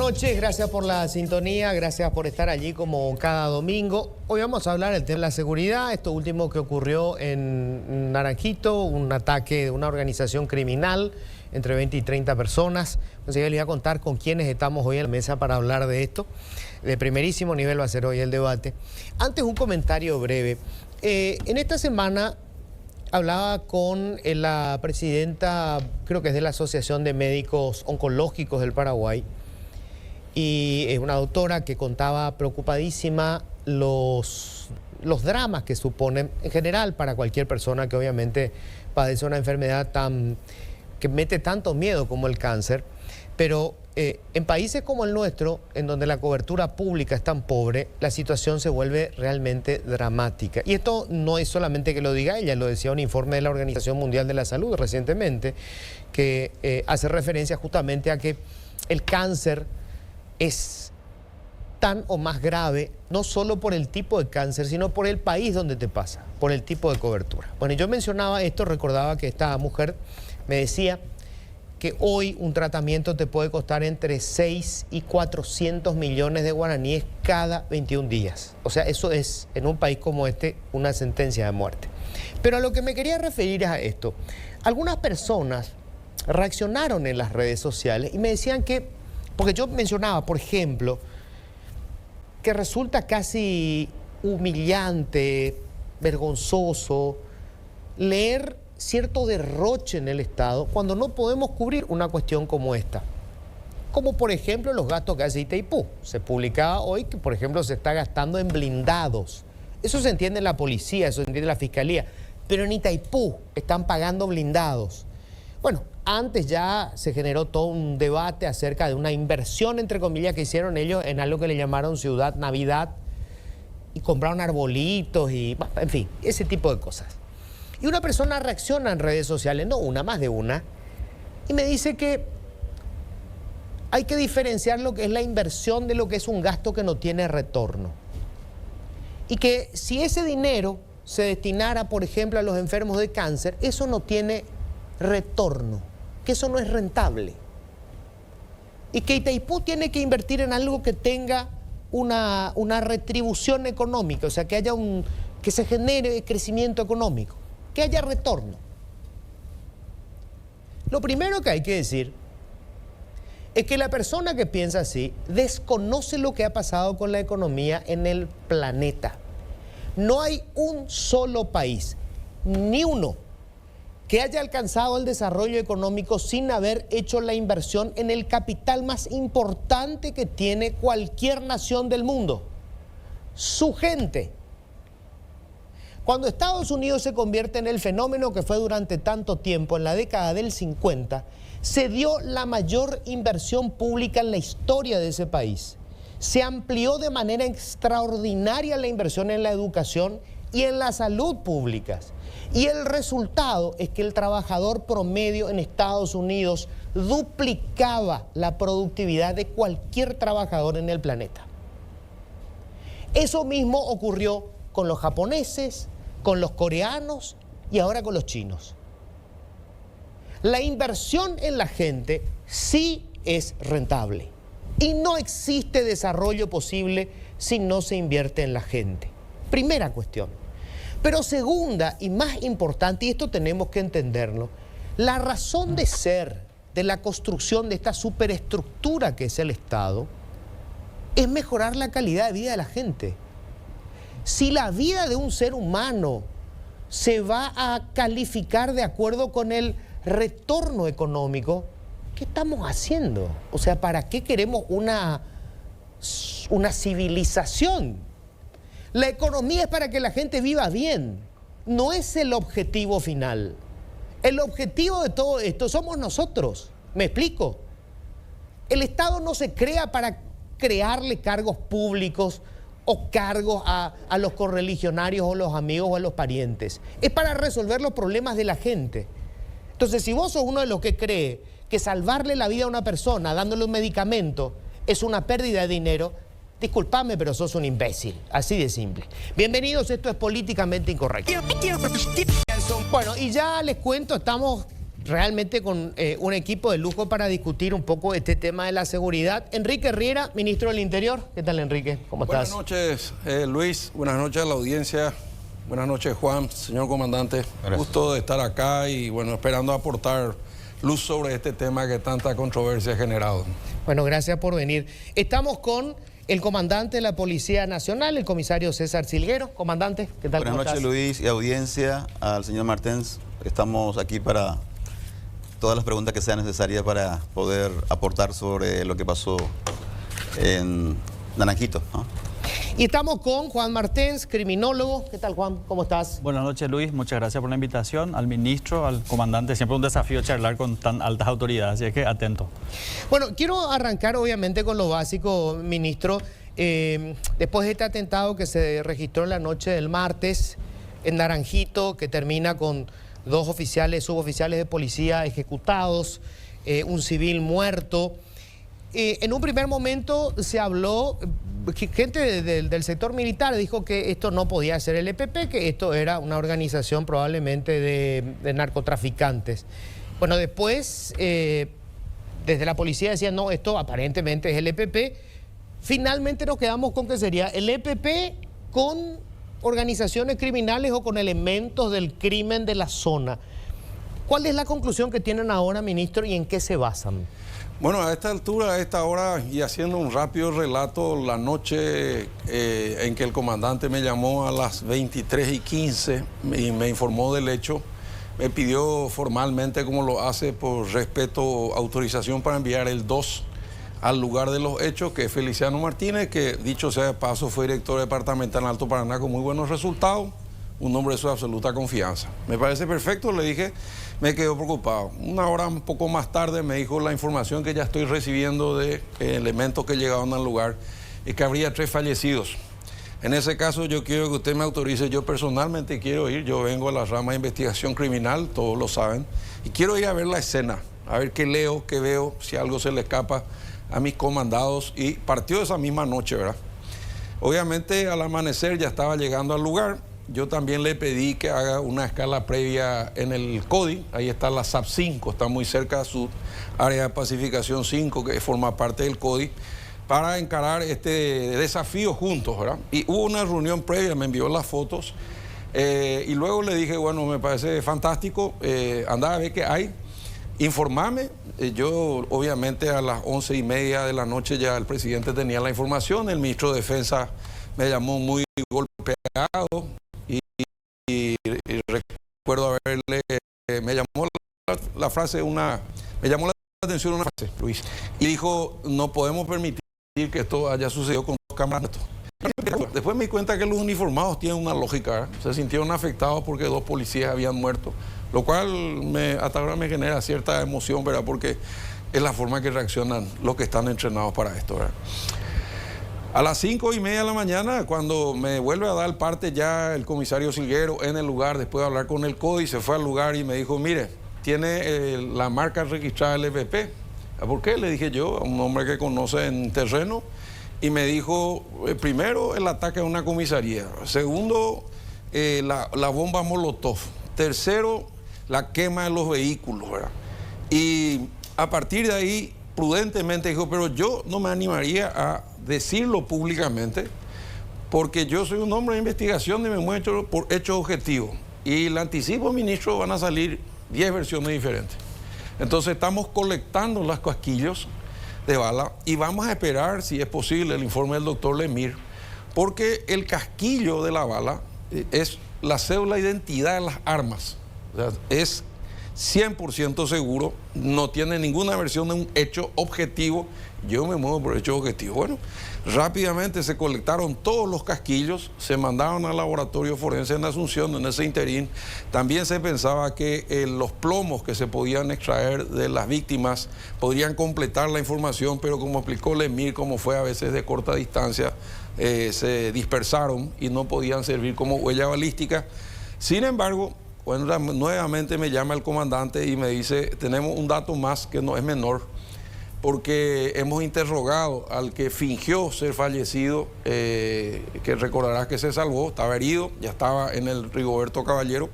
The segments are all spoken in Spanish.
noches, gracias por la sintonía, gracias por estar allí como cada domingo. Hoy vamos a hablar del tema de la seguridad, esto último que ocurrió en Naranjito, un ataque de una organización criminal entre 20 y 30 personas. Entonces yo les voy a contar con quienes estamos hoy en la mesa para hablar de esto. De primerísimo nivel va a ser hoy el debate. Antes un comentario breve. En esta semana hablaba con la presidenta, creo que es de la Asociación de Médicos Oncológicos del Paraguay, y es una doctora que contaba preocupadísima los dramas que suponen en general para cualquier persona que obviamente padece una enfermedad que mete tanto miedo como el cáncer, pero en países como el nuestro, en donde la cobertura pública es tan pobre, la situación se vuelve realmente dramática. Y esto no es solamente que lo diga ella, lo decía un informe de la Organización Mundial de la Salud recientemente, que hace referencia justamente a que el cáncer es tan o más grave, no solo por el tipo de cáncer, sino por el país donde te pasa, por el tipo de cobertura. Bueno, yo mencionaba esto, recordaba que esta mujer me decía que hoy un tratamiento te puede costar entre 6 y 400 millones de guaraníes cada 21 días. O sea, eso es, en un país como este, una sentencia de muerte. Pero a lo que me quería referir es a esto. Algunas personas reaccionaron en las redes sociales y me decían que, porque yo mencionaba, por ejemplo, que resulta casi humillante, vergonzoso, leer cierto derroche en el Estado cuando no podemos cubrir una cuestión como esta. Como por ejemplo los gastos que hace Itaipú. Se publicaba hoy que por ejemplo se está gastando en blindados. Eso se entiende en la policía, eso se entiende en la fiscalía. Pero en Itaipú están pagando blindados. Bueno, antes ya se generó todo un debate acerca de una inversión, entre comillas, que hicieron ellos en algo que le llamaron Ciudad Navidad y compraron arbolitos y, en fin, ese tipo de cosas. Y una persona reacciona en redes sociales, no una, más de una, y me dice que hay que diferenciar lo que es la inversión de lo que es un gasto que no tiene retorno. Y que si ese dinero se destinara, por ejemplo, a los enfermos de cáncer, eso no tiene retorno, que eso no es rentable. Y que Itaipú tiene que invertir en algo que tenga una retribución económica, o sea, que haya que se genere crecimiento económico, que haya retorno. Lo primero que hay que decir es que la persona que piensa así desconoce lo que ha pasado con la economía en el planeta. No hay un solo país, ni uno, que haya alcanzado el desarrollo económico sin haber hecho la inversión en el capital más importante que tiene cualquier nación del mundo: su gente. Cuando Estados Unidos se convierte en el fenómeno que fue durante tanto tiempo, en la década del 50, se dio la mayor inversión pública en la historia de ese país. Se amplió de manera extraordinaria la inversión en la educación y en la salud públicas. Y el resultado es que el trabajador promedio en Estados Unidos duplicaba la productividad de cualquier trabajador en el planeta. Eso mismo ocurrió con los japoneses, con los coreanos y ahora con los chinos. La inversión en la gente sí es rentable y no existe desarrollo posible si no se invierte en la gente. Primera cuestión. Pero segunda y más importante, y esto tenemos que entenderlo, la razón de ser de la construcción de esta superestructura que es el Estado es mejorar la calidad de vida de la gente. Si la vida de un ser humano se va a calificar de acuerdo con el retorno económico, ¿qué estamos haciendo? O sea, ¿para qué queremos una civilización? La economía es para que la gente viva bien, no es el objetivo final. El objetivo de todo esto somos nosotros, ¿me explico? El Estado no se crea para crearle cargos públicos o cargos a los correligionarios o los amigos o a los parientes. Es para resolver los problemas de la gente. Entonces, si vos sos uno de los que cree que salvarle la vida a una persona dándole un medicamento es una pérdida de dinero, disculpame, pero sos un imbécil. Así de simple. Bienvenidos, esto es Políticamente Incorrecto. Bueno, y ya les cuento, estamos realmente con un equipo de lujo para discutir un poco este tema de la seguridad. Enrique Riera, ministro del Interior. ¿Qué tal, Enrique? ¿Cómo estás? Buenas noches, Luis. Buenas noches a la audiencia. Buenas noches, Juan, señor comandante. Gracias. Gusto de estar acá y bueno, esperando aportar luz sobre este tema que tanta controversia ha generado. Bueno, gracias por venir. Estamos con el comandante de la Policía Nacional, el comisario César Silguero. Comandante, ¿qué tal? Buenas noches, Luis, y audiencia, al señor Martens. Estamos aquí para todas las preguntas que sean necesarias para poder aportar sobre lo que pasó en Naranjito, ¿no? Y estamos con Juan Martens, criminólogo. ¿Qué tal, Juan? ¿Cómo estás? Buenas noches, Luis. Muchas gracias por la invitación. Al ministro, al comandante, siempre un desafío charlar con tan altas autoridades, así que atento. Bueno, quiero arrancar obviamente con lo básico, ministro. Después de este atentado que se registró la noche del martes en Naranjito, que termina con 2 suboficiales de policía ejecutados, un civil muerto. En un primer momento se habló, gente del sector militar dijo que esto no podía ser el EPP, que esto era una organización probablemente de narcotraficantes. Bueno, después desde la policía decían, no, esto aparentemente es el EPP. Finalmente nos quedamos con que sería el EPP con organizaciones criminales o con elementos del crimen de la zona. ¿Cuál es la conclusión que tienen ahora, ministro, y en qué se basan? Bueno, a esta altura, a esta hora, y haciendo un rápido relato, la noche en que el comandante me llamó a las 23:15 y me informó del hecho, me pidió formalmente, como lo hace por respeto, autorización para enviar el 2 al lugar de los hechos, que es Feliciano Martínez, que dicho sea de paso fue director departamental en Alto Paraná con muy buenos resultados, un hombre de su absoluta confianza. Me parece perfecto, le dije, me quedó preocupado. Una hora un poco más tarde me dijo la información que ya estoy recibiendo de elementos que llegaron al lugar y que habría 3 fallecidos. En ese caso yo quiero que usted me autorice, yo personalmente quiero ir, yo vengo a la rama de investigación criminal, todos lo saben, y quiero ir a ver la escena, a ver qué leo, qué veo, si algo se le escapa a mis comandados, y partió esa misma noche, ¿verdad? Obviamente al amanecer ya estaba llegando al lugar. Yo también le pedí que haga una escala previa en el CODI, ahí está la SAP 5, está muy cerca de su área de pacificación 5, que forma parte del CODI, para encarar este desafío juntos, ¿verdad? Y hubo una reunión previa, me envió las fotos, y luego le dije, bueno, me parece fantástico, andá a ver qué hay, informame. Yo obviamente a las 11:30 de la noche ya el presidente tenía la información, el ministro de Defensa me llamó muy golpeado, y recuerdo haberle, me llamó la frase, me llamó la atención una frase, Luis, y dijo, no podemos permitir que esto haya sucedido con 2 camaradas. Después me di cuenta que los uniformados tienen una lógica, se sintieron afectados porque 2 policías habían muerto, lo cual hasta ahora me genera cierta emoción, ¿verdad? Porque es la forma que reaccionan los que están entrenados para esto, ¿verdad? A las 5:30 de la mañana, cuando me vuelve a dar parte ya el comisario Silguero en el lugar, después de hablar con el CODI, se fue al lugar y me dijo, mire, tiene la marca registrada del EPP. ¿Por qué? Le dije yo, a un hombre que conoce en terreno, y me dijo, primero, el ataque a una comisaría. Segundo, la bomba Molotov. Tercero, la quema de los vehículos, ¿verdad? Y a partir de ahí, prudentemente dijo, pero yo no me animaría a decirlo públicamente porque yo soy un hombre de investigación y me muestro por hechos objetivos. Y le anticipo, ministro, van a salir 10 versiones diferentes. Entonces estamos colectando los casquillos de bala y vamos a esperar, si es posible, el informe del doctor Lemir, porque el casquillo de la bala es la cédula de identidad de las armas. O sea, es 100% seguro, no tiene ninguna versión de un hecho objetivo. Yo me muevo por hecho objetivo. Bueno, rápidamente se colectaron todos los casquillos, se mandaron al laboratorio forense en Asunción. En ese interín también se pensaba que los plomos que se podían extraer de las víctimas podrían completar la información, pero como explicó Lemir, como fue a veces de corta distancia, se dispersaron y no podían servir como huella balística. Sin embargo, bueno, nuevamente me llama el comandante y me dice, tenemos un dato más que no es menor, porque hemos interrogado al que fingió ser fallecido, que recordarás que se salvó, estaba herido, ya estaba en el Rigoberto Caballero,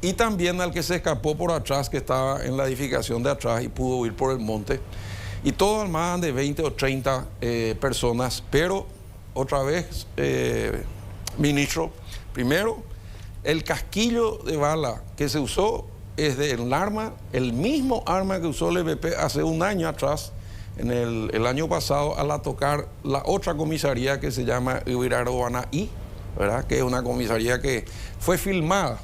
y también al que se escapó por atrás, que estaba en la edificación de atrás y pudo huir por el monte. Y todo armaban de 20 o 30 personas, pero otra vez, ministro, primero, el casquillo de bala que se usó es del arma, el mismo arma que usó el EPP hace un año atrás, en el año pasado, al tocar la otra comisaría que se llama Ibiraroanaí, ¿verdad? Que es una comisaría que fue filmada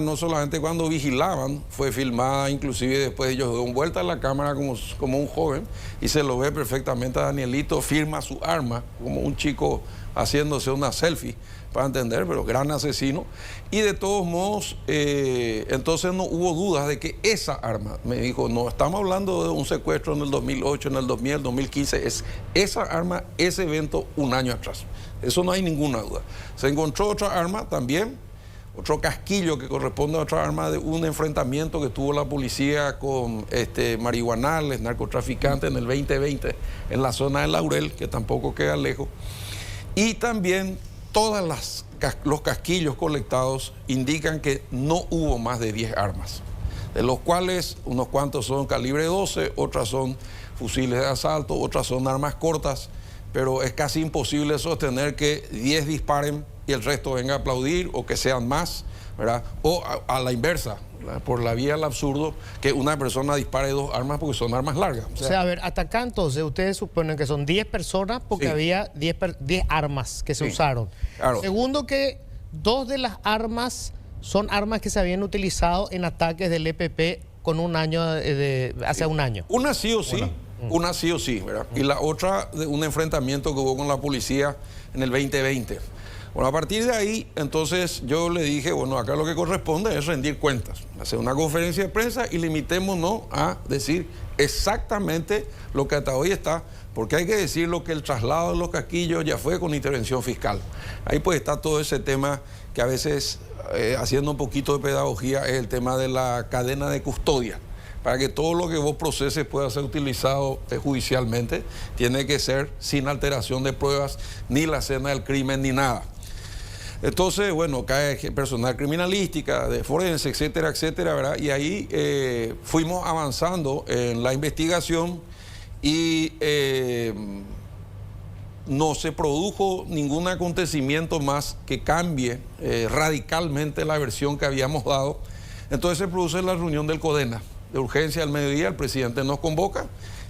no solamente cuando vigilaban, fue filmada inclusive después ellos dieron vuelta a la cámara como un joven y se lo ve perfectamente a Danielito, firma su arma como un chico haciéndose una selfie, para entender, pero gran asesino. Y de todos modos, entonces no hubo dudas de que esa arma, me dijo, no estamos hablando de un secuestro en el 2008, en el 2000, el 2015, es esa arma, ese evento un año atrás. Eso no hay ninguna duda. Se encontró otra arma también, otro casquillo que corresponde a otra arma de un enfrentamiento que tuvo la policía con marihuanales, narcotraficantes en el 2020 en la zona de Laurel, que tampoco queda lejos. Y también todos los casquillos colectados indican que no hubo más de 10 armas, de los cuales unos cuantos son calibre 12, otras son fusiles de asalto, otras son armas cortas, pero es casi imposible sostener que 10 disparen y el resto venga a aplaudir o que sean más, ¿verdad? O a la inversa, ¿verdad? Por la vía del absurdo, que una persona dispare 2 armas porque son armas largas. O sea, a ver, hasta acá entonces ustedes suponen que son 10 personas porque sí, había 10 armas que se usaron. Claro. Segundo, que 2 de las armas son armas que se habían utilizado en ataques del EPP con un año hace un año. Una sí o sí. Una sí o sí, ¿verdad? Y la otra de un enfrentamiento que hubo con la policía en el 2020. Bueno, a partir de ahí, entonces yo le dije, bueno, acá lo que corresponde es rendir cuentas, hacer una conferencia de prensa y limitémonos a decir exactamente lo que hasta hoy está, porque hay que decirlo que el traslado de los casquillos ya fue con intervención fiscal. Ahí pues está todo ese tema que a veces, haciendo un poquito de pedagogía, es el tema de la cadena de custodia. Para que todo lo que vos proceses pueda ser utilizado judicialmente, tiene que ser sin alteración de pruebas, ni la escena del crimen, ni nada. Entonces, bueno, cae personal criminalística, de forense, etcétera, etcétera, ¿verdad? Y ahí fuimos avanzando en la investigación y no se produjo ningún acontecimiento más que cambie radicalmente la versión que habíamos dado. Entonces se produce la reunión del CODENA. De urgencia al mediodía, el presidente nos convoca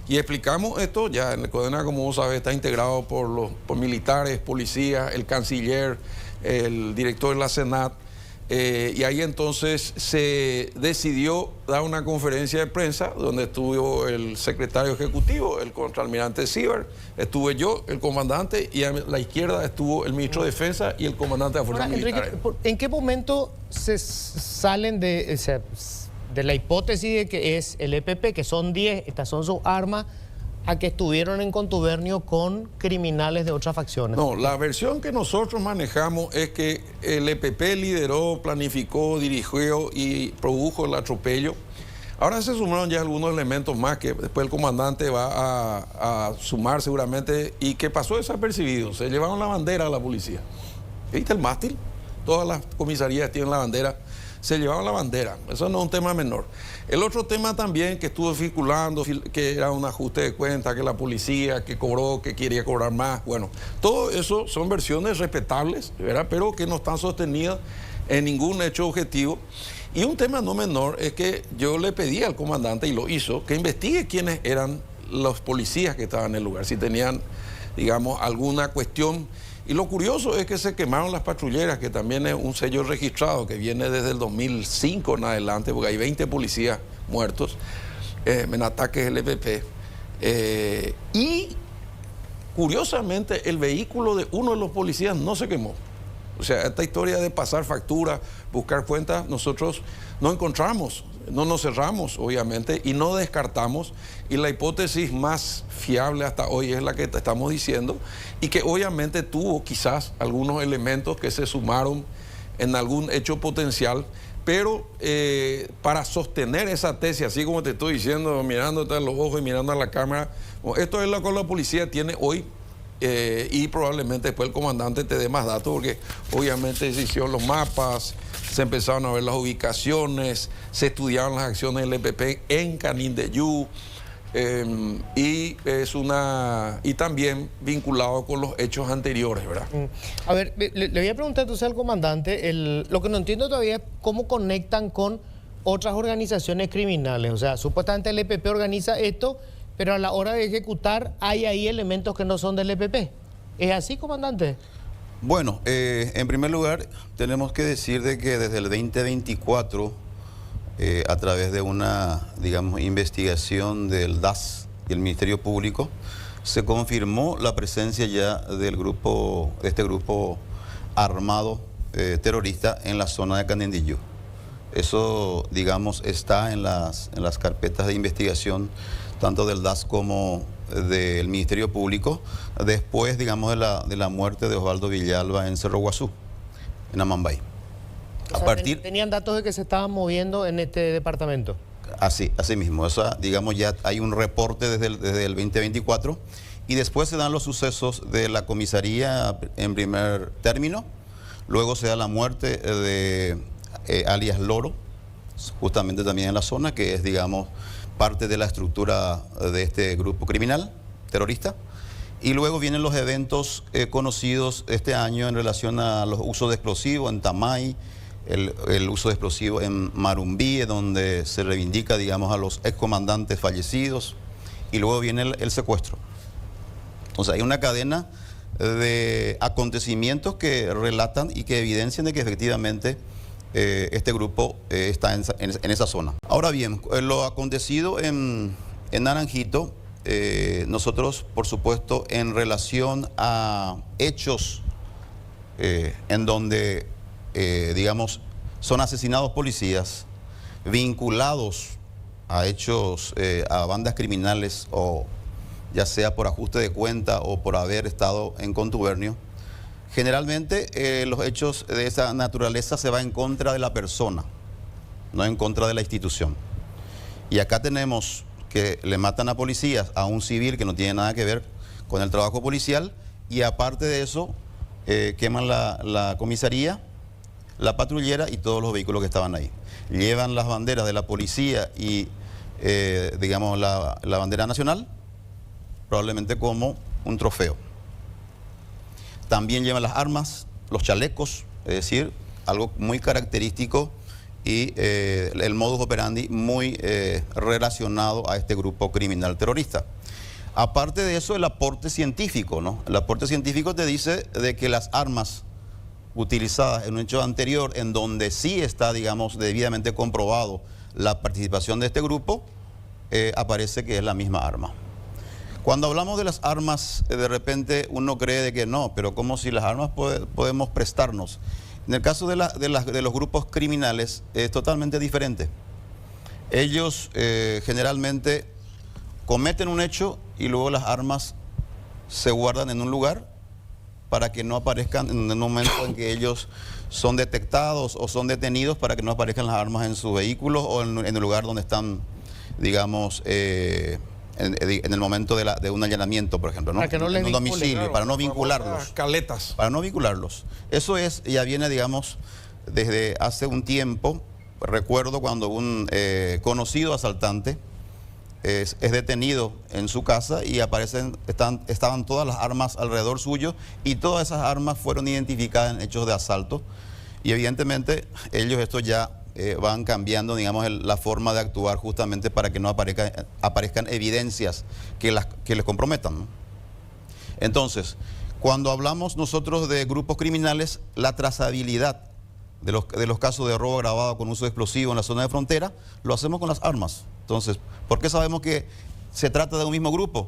y explicamos esto. Ya en el CODENA, como vos sabés, está integrado por militares, policías, el canciller, el director de la Senat, y ahí entonces se decidió dar una conferencia de prensa donde estuvo el secretario ejecutivo, el contraalmirante Sieber, estuve yo, el comandante, y a la izquierda estuvo el ministro de Defensa y el comandante de las Fuerzas Militares. Enrique, ¿en qué momento se salen de la hipótesis de que es el EPP, que son 10, estas son sus armas, a que estuvieron en contubernio con criminales de otras facciones? No, la versión que nosotros manejamos es que el EPP lideró, planificó, dirigió y produjo el atropello. Ahora se sumaron ya algunos elementos más que después el comandante va a sumar seguramente, y que pasó desapercibido. Se llevaron la bandera a la policía. ¿Viste el mástil? Todas las comisarías tienen la bandera. Se llevaban la bandera, eso no es un tema menor. El otro tema también que estuvo circulando, que era un ajuste de cuenta, que la policía que cobró, que quería cobrar más, bueno, todo eso son versiones respetables, ¿verdad? Pero que no están sostenidas en ningún hecho objetivo. Y un tema no menor es que yo le pedí al comandante, y lo hizo, que investigue quiénes eran los policías que estaban en el lugar, si tenían, digamos, alguna cuestión. Y lo curioso es que se quemaron las patrulleras, que también es un sello registrado que viene desde el 2005 en adelante, porque hay 20 policías muertos en ataques del EPP. Y curiosamente el vehículo de uno de los policías no se quemó. O sea, esta historia de pasar factura, buscar cuentas, nosotros no encontramos, no nos cerramos, obviamente, y no descartamos. Y la hipótesis más fiable hasta hoy es la que te estamos diciendo, y que obviamente tuvo quizás algunos elementos que se sumaron en algún hecho potencial, pero para sostener esa tesis, así como te estoy diciendo, mirándote a los ojos y mirando a la cámara, esto es lo que la policía tiene hoy y probablemente después el comandante te dé más datos, porque obviamente se hicieron los mapas, se empezaron a ver las ubicaciones, se estudiaron las acciones del EPP en Canindeyú, y también vinculado con los hechos anteriores, ¿verdad? A ver, le voy a preguntar entonces al comandante, lo que no entiendo todavía es cómo conectan con otras organizaciones criminales. O sea, supuestamente el EPP organiza esto, pero a la hora de ejecutar hay ahí elementos que no son del EPP. ¿Es así, comandante? Bueno, en primer lugar, tenemos que decir de que desde el 2024, a través de una, digamos, investigación del DAS y el Ministerio Público, se confirmó la presencia ya del grupo, de este grupo armado terrorista en la zona de Canindeyú. Eso, digamos, está en las carpetas de investigación, tanto del DAS como del Ministerio Público, después, digamos, de la muerte de Osvaldo Villalba en Cerro Guazú, en Amambay. ¿Tenían datos de que se estaban moviendo en este departamento? Así mismo. Eso, digamos, ya hay un reporte desde el 2024 y después se dan los sucesos de la comisaría en primer término, luego se da la muerte de alias Loro, justamente también en la zona, que es, digamos, parte de la estructura de este grupo criminal terrorista. Y luego vienen los eventos conocidos este año en relación a los usos de explosivos en Tamay, el uso de explosivos en Marumbí, donde se reivindica, digamos, a los excomandantes fallecidos, y luego viene el secuestro. O sea, hay una cadena de acontecimientos que relatan y que evidencian de que efectivamente este grupo está en esa zona. Ahora bien, lo acontecido en Naranjito, nosotros, por supuesto, en relación a hechos en donde, digamos, son asesinados policías vinculados a hechos, a bandas criminales, o ya sea por ajuste de cuenta o por haber estado en contubernio, generalmente los hechos de esa naturaleza se va en contra de la persona, no en contra de la institución. Y acá tenemos que le matan a policías, a un civil que no tiene nada que ver con el trabajo policial, y aparte de eso queman la comisaría, la patrullera y todos los vehículos que estaban ahí. Llevan las banderas de la policía y, digamos, la bandera nacional, probablemente como un trofeo. También llevan las armas, los chalecos, es decir, algo muy característico, y el modus operandi muy relacionado a este grupo criminal terrorista. Aparte de eso, el aporte científico, ¿no? El aporte científico te dice de que las armas utilizadas en un hecho anterior, en donde sí está, digamos, debidamente comprobado la participación de este grupo, aparece que es la misma arma. Cuando hablamos de las armas, de repente uno cree de que no, pero como si las armas podemos prestarnos. En el caso de los grupos criminales es totalmente diferente. Ellos generalmente cometen un hecho y luego las armas se guardan en un lugar para que no aparezcan en el momento en que ellos son detectados o son detenidos, para que no aparezcan las armas en sus vehículos o en el lugar donde están, digamos, en el momento de un allanamiento, por ejemplo, ¿no? Para que no les en un domicilio, claro, para no vincularlos. Caletas. Para no vincularlos. Eso ya viene, digamos, desde hace un tiempo. Recuerdo cuando un conocido asaltante es detenido en su casa y estaban todas las armas alrededor suyo, y todas esas armas fueron identificadas en hechos de asalto, y evidentemente ellos esto ya van cambiando, digamos, la forma de actuar, justamente para que no aparezcan evidencias que les comprometan, ¿no? Entonces, cuando hablamos nosotros de grupos criminales, la trazabilidad de los casos de robo agravado con uso de explosivo en la zona de frontera, lo hacemos con las armas. Entonces, ¿por qué sabemos que se trata de un mismo grupo?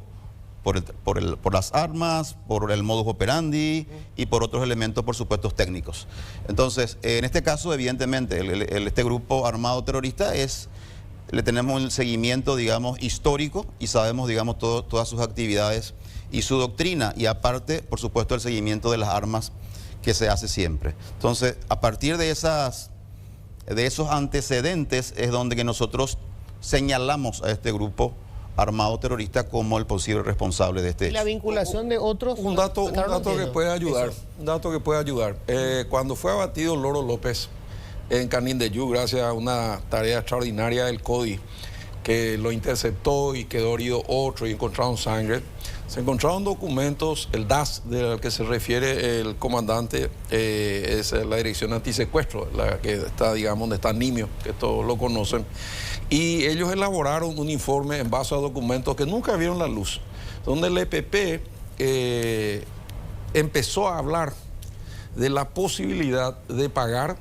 Por las armas, por el modus operandi y por otros elementos, por supuesto, técnicos. Entonces, en este caso, evidentemente, este grupo armado terrorista le tenemos el seguimiento, digamos, histórico, y sabemos, digamos, todas sus actividades y su doctrina, y aparte, por supuesto, el seguimiento de las armas que se hace siempre. Entonces, a partir de esos antecedentes es donde que nosotros señalamos a este grupo armado terrorista como el posible responsable de este hecho. La vinculación de otros... Un dato que puede ayudar. Eso. Un dato que puede ayudar. Cuando fue abatido Loro López en Canindeyú, gracias a una tarea extraordinaria del CODI, que lo interceptó y quedó herido otro y encontraron sangre, se encontraron documentos, el DAS del que se refiere el comandante, es la Dirección Antisecuestro, la que está, digamos, donde está Nimio, que todos lo conocen, y ellos elaboraron un informe en base a documentos que nunca vieron la luz, donde el EPP empezó a hablar de la posibilidad de pagar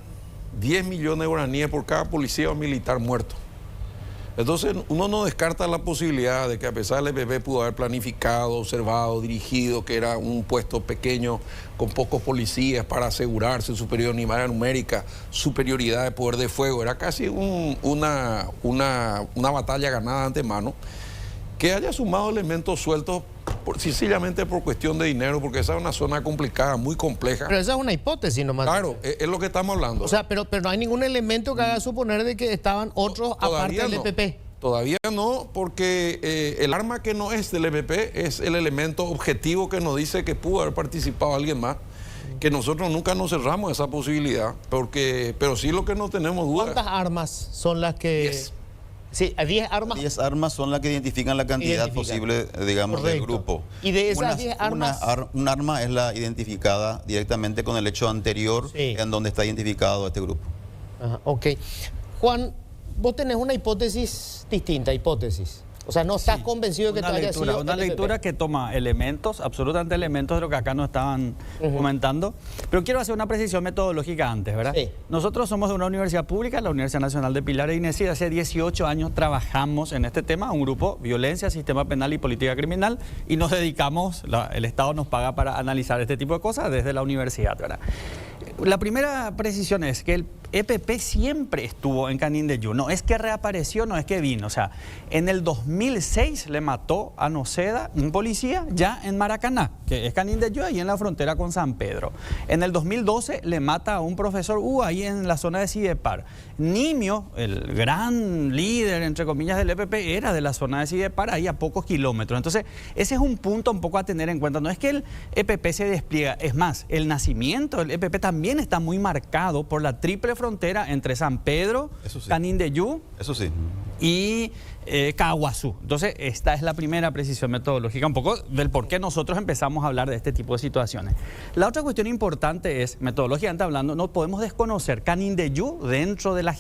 10 millones de guaraníes por cada policía o militar muerto. Entonces uno no descarta la posibilidad de que, a pesar del EPP pudo haber planificado, observado, dirigido, que era un puesto pequeño con pocos policías para asegurarse superioridad numérica, superioridad de poder de fuego, era casi una batalla ganada de antemano, que haya sumado elementos sueltos sencillamente por cuestión de dinero, porque esa es una zona complicada, muy compleja. Pero esa es una hipótesis nomás. Claro, es lo que estamos hablando. O sea, pero no hay ningún elemento que haga suponer de que estaban otros aparte del EPP. Todavía no, porque el arma que no es del EPP es el elemento objetivo que nos dice que pudo haber participado alguien más, que nosotros nunca nos cerramos esa posibilidad, pero sí lo que no tenemos duda. ¿Cuántas armas son las que...? 10. Sí, 10 armas. 10 armas son las que identifican la cantidad posible, digamos, del grupo. Y de esas 10 armas... Un arma es la identificada directamente con el hecho anterior, sí, en donde está identificado este grupo. Ajá, ok. Juan, vos tenés una hipótesis distinta, O sea, no estás convencido de que haya sido una lectura que toma elementos, absolutamente elementos de lo que acá nos estaban comentando. Pero quiero hacer una precisión metodológica antes, ¿verdad? Sí. Nosotros somos de una universidad pública, la Universidad Nacional de Pilar e INESI. Hace 18 años trabajamos en este tema, un grupo, Violencia, Sistema Penal y Política Criminal, y nos dedicamos, el Estado nos paga para analizar este tipo de cosas desde la universidad, ¿verdad? La primera precisión es que el EPP siempre estuvo en Canindeyú, no es que reapareció, no es que vino. O sea, en el 2006 le mató a Noceda, un policía, ya en Maracaná, que es Canindeyú, ahí en la frontera con San Pedro. En el 2012 le mata a un profesor ahí en la zona de Sidepar. Nimio, el gran líder, entre comillas, del EPP, era de la zona de Sidepar, ahí a pocos kilómetros. Entonces, ese es un punto un poco a tener en cuenta. No es que el EPP se despliega, es más, el nacimiento del EPP también está muy marcado por la triple frontera entre San Pedro, sí, Canindeyú, eso sí, y Caguazú. Entonces, esta es la primera precisión metodológica, un poco del por qué nosotros empezamos a hablar de este tipo de situaciones. La otra cuestión importante es, metodológicamente hablando, no podemos desconocer Canindeyú dentro de la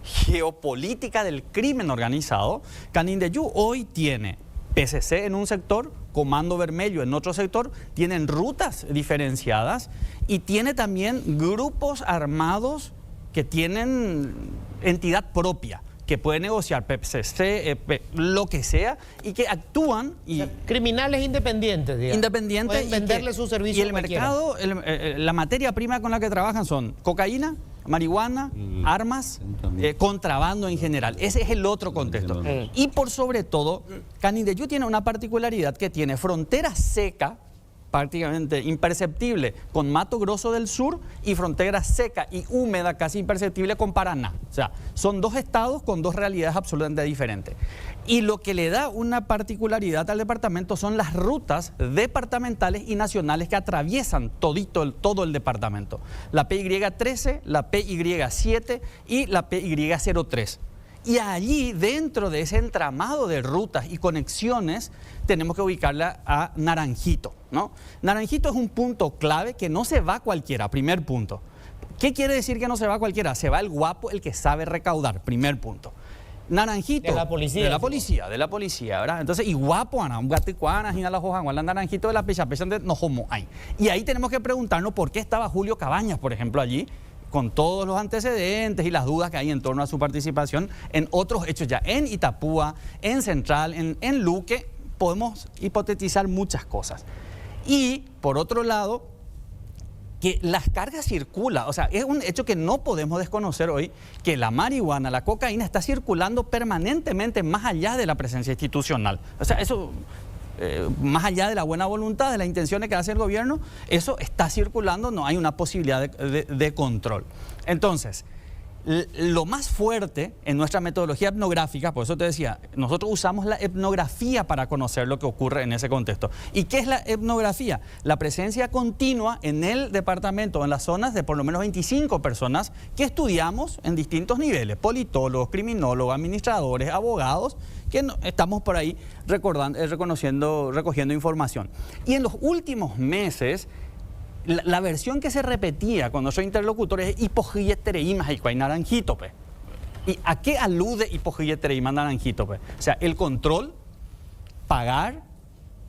geopolítica del crimen organizado. Canindeyú hoy tiene PCC en un sector, Comando Vermelho en otro sector, tienen rutas diferenciadas y tiene también grupos armados que tienen entidad propia, que pueden negociar PCC, lo que sea, y que actúan y... O sea, criminales independientes, digamos. Independientes. Pueden venderle su servicio. Y el mercado, la materia prima con la que trabajan son cocaína, marihuana, armas, contrabando en general. Ese es el otro contexto. Y por sobre todo, Canindeyú tiene una particularidad que tiene frontera seca, prácticamente imperceptible con Mato Grosso del Sur y frontera seca y húmeda casi imperceptible con Paraná. O sea, son dos estados con dos realidades absolutamente diferentes. Y lo que le da una particularidad al departamento son las rutas departamentales y nacionales que atraviesan todo el departamento. La PY13, la PY7 y la PY03. Y allí, dentro de ese entramado de rutas y conexiones, tenemos que ubicarla a Naranjito, ¿no? Naranjito es un punto clave que no se va cualquiera, primer punto. ¿Qué quiere decir que no se va cualquiera? Se va el guapo, el que sabe recaudar, primer punto. Naranjito. De la policía. De la policía, ¿verdad? Entonces, y guapo, un gaticuana, y la hoja, la Naranjito de la pecha de no homo hay. Y ahí tenemos que preguntarnos por qué estaba Julio Cabañas, por ejemplo, allí, con todos los antecedentes y las dudas que hay en torno a su participación en otros hechos ya, en Itapúa, en Central, en Luque, podemos hipotetizar muchas cosas. Y, por otro lado, que las cargas circulan, o sea, es un hecho que no podemos desconocer hoy, que la marihuana, la cocaína está circulando permanentemente más allá de la presencia institucional. O sea, eso... más allá de la buena voluntad, de las intenciones que hace el gobierno, eso está circulando, no hay una posibilidad de control. Entonces, lo más fuerte en nuestra metodología etnográfica, por eso te decía, nosotros usamos la etnografía para conocer lo que ocurre en ese contexto. ¿Y qué es la etnografía? La presencia continua en el departamento, en las zonas de por lo menos 25 personas que estudiamos en distintos niveles, politólogos, criminólogos, administradores, abogados, que estamos por ahí recogiendo información. Y en los últimos meses, la versión que se repetía con nuestros interlocutores es hipogilletereímas y naranjito. ¿Y a qué alude hipogilletereímas naranjito? O sea, el control, pagar,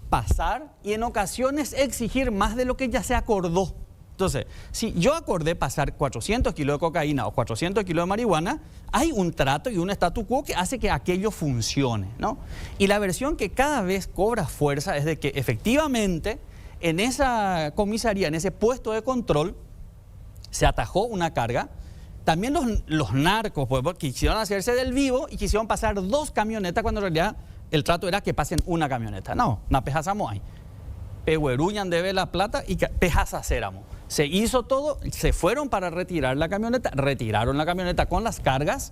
pasar y en ocasiones exigir más de lo que ya se acordó. Entonces, si yo acordé pasar 400 kilos de cocaína o 400 kilos de marihuana, hay un trato y un statu quo que hace que aquello funcione, ¿no? Y la versión que cada vez cobra fuerza es de que efectivamente en esa comisaría, en ese puesto de control, se atajó una carga. También los narcos pues, quisieron hacerse del vivo y quisieron pasar 2 camionetas cuando en realidad el trato era que pasen una camioneta. No, na pejazamos ahí. Pehueruñan debe la plata y pejazacéramos. Se hizo todo, se fueron para retirar la camioneta, retiraron la camioneta con las cargas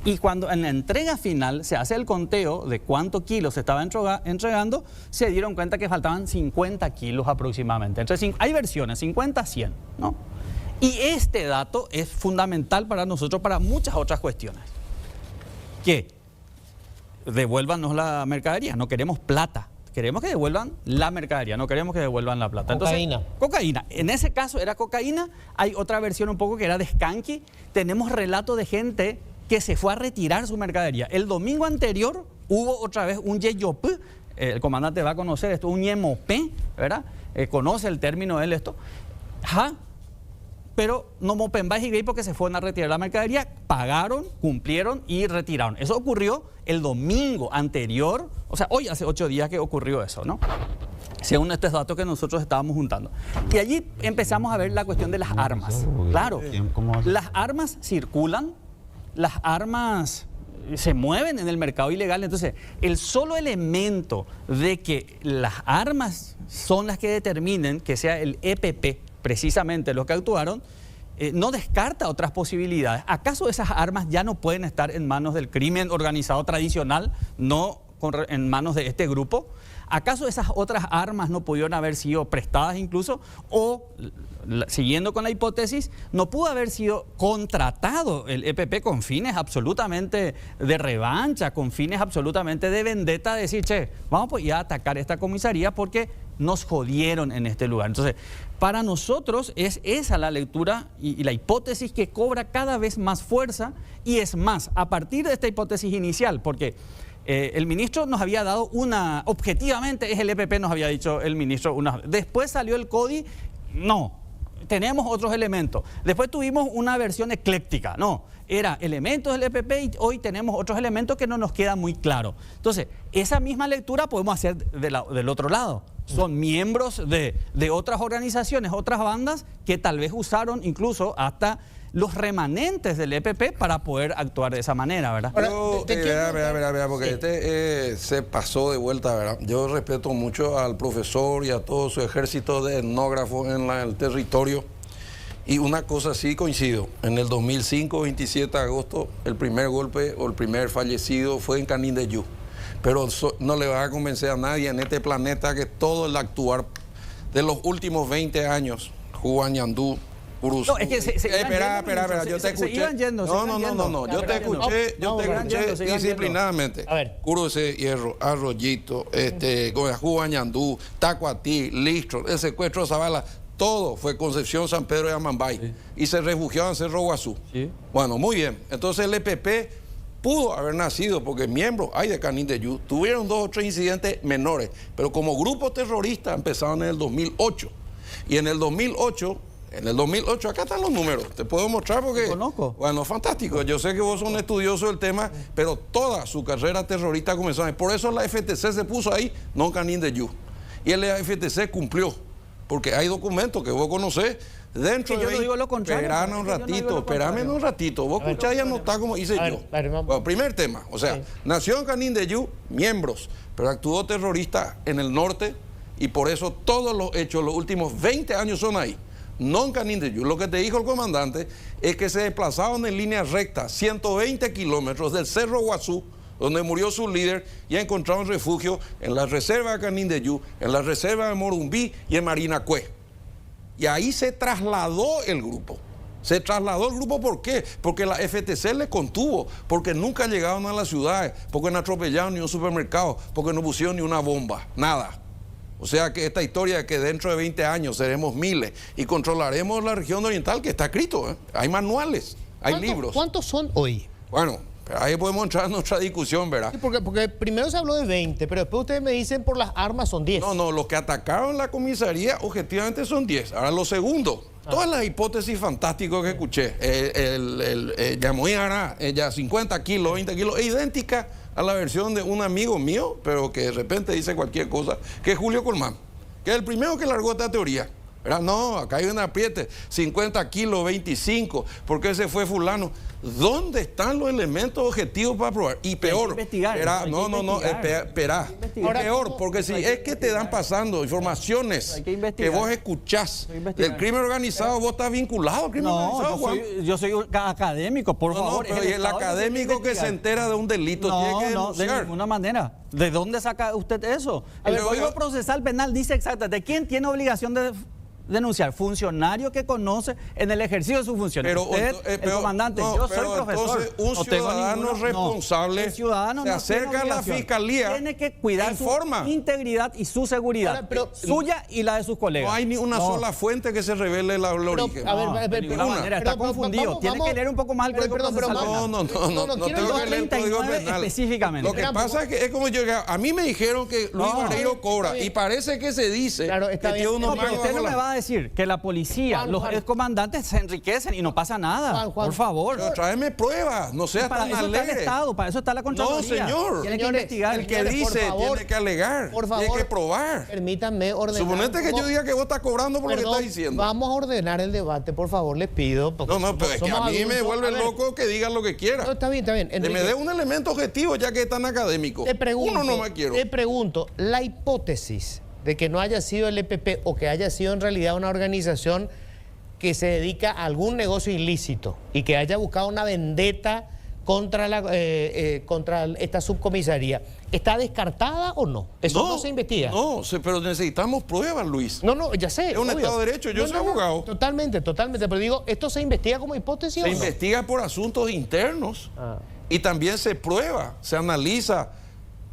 y cuando en la entrega final se hace el conteo de cuántos kilos se estaba entregando, se dieron cuenta que faltaban 50 kilos aproximadamente. Entonces hay versiones, 50 a 100, ¿no? Y este dato es fundamental para nosotros para muchas otras cuestiones. Que devuélvanos la mercadería, no queremos plata. Queremos que devuelvan la mercadería, no queremos que devuelvan la plata. Cocaína. Entonces, cocaína. En ese caso era cocaína. Hay otra versión un poco que era de skanky. Tenemos relato de gente que se fue a retirar su mercadería. El domingo anterior hubo otra vez un yeyop. El comandante va a conocer esto, un yemopé, ¿verdad? Conoce el término de él esto. Ajá. Pero no mopen y porque se fueron a retirar la mercadería, pagaron, cumplieron y retiraron. Eso ocurrió el domingo anterior, o sea, hoy hace 8 días que ocurrió eso, ¿no? Según estos datos que nosotros estábamos juntando. Y allí empezamos a ver la cuestión de las armas. Claro, las armas circulan, las armas se mueven en el mercado ilegal. Entonces, el solo elemento de que las armas son las que determinen que sea el EPP, precisamente los que actuaron, no descarta otras posibilidades. ¿Acaso esas armas ya no pueden estar en manos del crimen organizado tradicional, no en manos de este grupo? ¿Acaso esas otras armas no pudieron haber sido prestadas incluso? O, siguiendo con la hipótesis, no pudo haber sido contratado el EPP con fines absolutamente de revancha, con fines absolutamente de vendetta, de decir, che, vamos pues ya a atacar esta comisaría porque nos jodieron en este lugar. Entonces, para nosotros es esa la lectura y la hipótesis que cobra cada vez más fuerza, y es más, a partir de esta hipótesis inicial, porque el ministro nos había dado una, objetivamente es el EPP, nos había dicho el ministro después salió el CODI, no, tenemos otros elementos. Después tuvimos una versión ecléctica, no, era elementos del EPP y hoy tenemos otros elementos que no nos queda muy claro. Entonces, esa misma lectura podemos hacer del otro lado. Son miembros de otras organizaciones, otras bandas que tal vez usaron incluso hasta los remanentes del EPP para poder actuar de esa manera, ¿verdad? Yo, verá, porque sí, se pasó de vuelta, ¿verdad? Yo respeto mucho al profesor y a todo su ejército de etnógrafos en el territorio. Y una cosa sí coincido, en el 2005, 27 de agosto, el primer golpe o el primer fallecido fue en Canindeyú. Pero no le va a convencer a nadie en este planeta que todo el actuar de los últimos 20 años, Juañandú, Uruzú. No, es que espera, yo te escuché. No, yo te escuché disciplinadamente. A ver. Curuzé, Hierro, Arroyito, Juañandú, Tacuatí, Listro, el secuestro de Zavala, todo fue Concepción, San Pedro y Amambay. Sí. Y se refugiaron en Cerro Guazú. Sí. Bueno, muy bien. Entonces el EPP pudo haber nacido porque miembros hay de Canindeyú. Tuvieron 2 o 3 incidentes menores, pero como grupo terrorista empezaron en el 2008. Y en el 2008, acá están los números, te puedo mostrar porque... Conozco. Bueno, fantástico. Yo sé que vos sos un estudioso del tema, pero toda su carrera terrorista comenzó ahí. Por eso la FTC se puso ahí, no Canindeyú. Y el FTC cumplió, porque hay documentos que vos conocés. Dentro que yo no digo lo contrario. Espérame un ratito. Vos escuchás y anotás como hice yo. Bueno, primer tema. O sea, nació en Canindeyú, miembros, pero actuó terrorista en el norte y por eso todos los hechos, los últimos 20 años son ahí. no en Canindeyú. Lo que te dijo el comandante es que se desplazaban en línea recta 120 kilómetros del Cerro Guazú, donde murió su líder, y encontraron refugio en la reserva de Canindeyú, en la reserva de Morumbí y en Marinacue. Y ahí se trasladó el grupo. Se trasladó el grupo, ¿por qué? Porque la FTC le contuvo, porque nunca llegaron a las ciudades, porque no atropellaron ni un supermercado, porque no pusieron ni una bomba, nada. O sea que esta historia de que dentro de 20 años seremos miles y controlaremos la región oriental, que está escrito, ¿eh? Hay manuales, hay libros. ¿Cuántos son hoy? Bueno, ahí podemos entrar en nuestra discusión, ¿verdad? Sí, porque primero se habló de 20, pero después ustedes me dicen por las armas son 10. No, los que atacaron la comisaría objetivamente son 10. Ahora, lo segundo, todas las hipótesis fantásticas que escuché, Yamoy Ara, ella 50 kilos, 20 kilos, es idéntica a la versión de un amigo mío, pero que de repente dice cualquier cosa, que es Julio Colmán, que es el primero que largó esta teoría. ¿Verdad? No, acá hay un apriete, 50 kilos, 25, ¿por qué se fue fulano? ¿Dónde están los elementos objetivos para probar? Y peor, espera, peor, porque si es que te dan pasando informaciones que vos escuchás del crimen organizado, vos estás vinculado al crimen organizado, Juan. Yo soy académico, por favor. Pero el académico que se entera de un delito tiene que denunciar. No, de ninguna manera. ¿De dónde saca usted eso? El Código Procesal Penal dice exactamente de quién tiene obligación de denunciar: funcionario que conoce en el ejercicio de sus funciones. Pero, usted, el comandante, yo soy profesor. Entonces, un ciudadano responsable el ciudadano se acerca a la fiscalía, tiene que cuidar su integridad y su seguridad, ahora, pero, suya y la de sus colegas. No hay ni una sola fuente que se revele el origen. A ver, de ninguna manera, está confundido. Tiene que leer un poco más el Código Procesal Penal. No tengo que leer el Código Penal. Específicamente. Lo que pasa es que es como yo, a mí me dijeron que Luis Vareiro cobra, y parece que se dice que tiene unos pero usted no me va a decir que la policía, los excomandantes se enriquecen y no pasa nada. Juan, por favor. Pero tráeme pruebas, no seas tan alegre. Para eso está el Estado, para eso está la Contraloría. No, señor. Tiene que investigar. El que dice tiene que alegar, tiene que probar. Permítanme ordenar. Suponete que yo diga que vos estás cobrando por lo que estás diciendo. Vamos a ordenar el debate, por favor, les pido. No, pero es que a mí me vuelve loco que digan lo que quiera. No, está bien, está bien. Que me dé un elemento objetivo, ya que es tan académico. Uno no me quiero. Te pregunto, la hipótesis de que no haya sido el EPP o que haya sido en realidad una organización que se dedica a algún negocio ilícito y que haya buscado una vendetta contra esta subcomisaría, ¿está descartada o no? ¿Eso no se investiga? No, pero necesitamos pruebas, Luis. No, ya sé. Es un Estado de Derecho, yo soy abogado. Totalmente, pero digo, ¿esto se investiga como hipótesis o no? Se investiga por asuntos internos y también se prueba, se analiza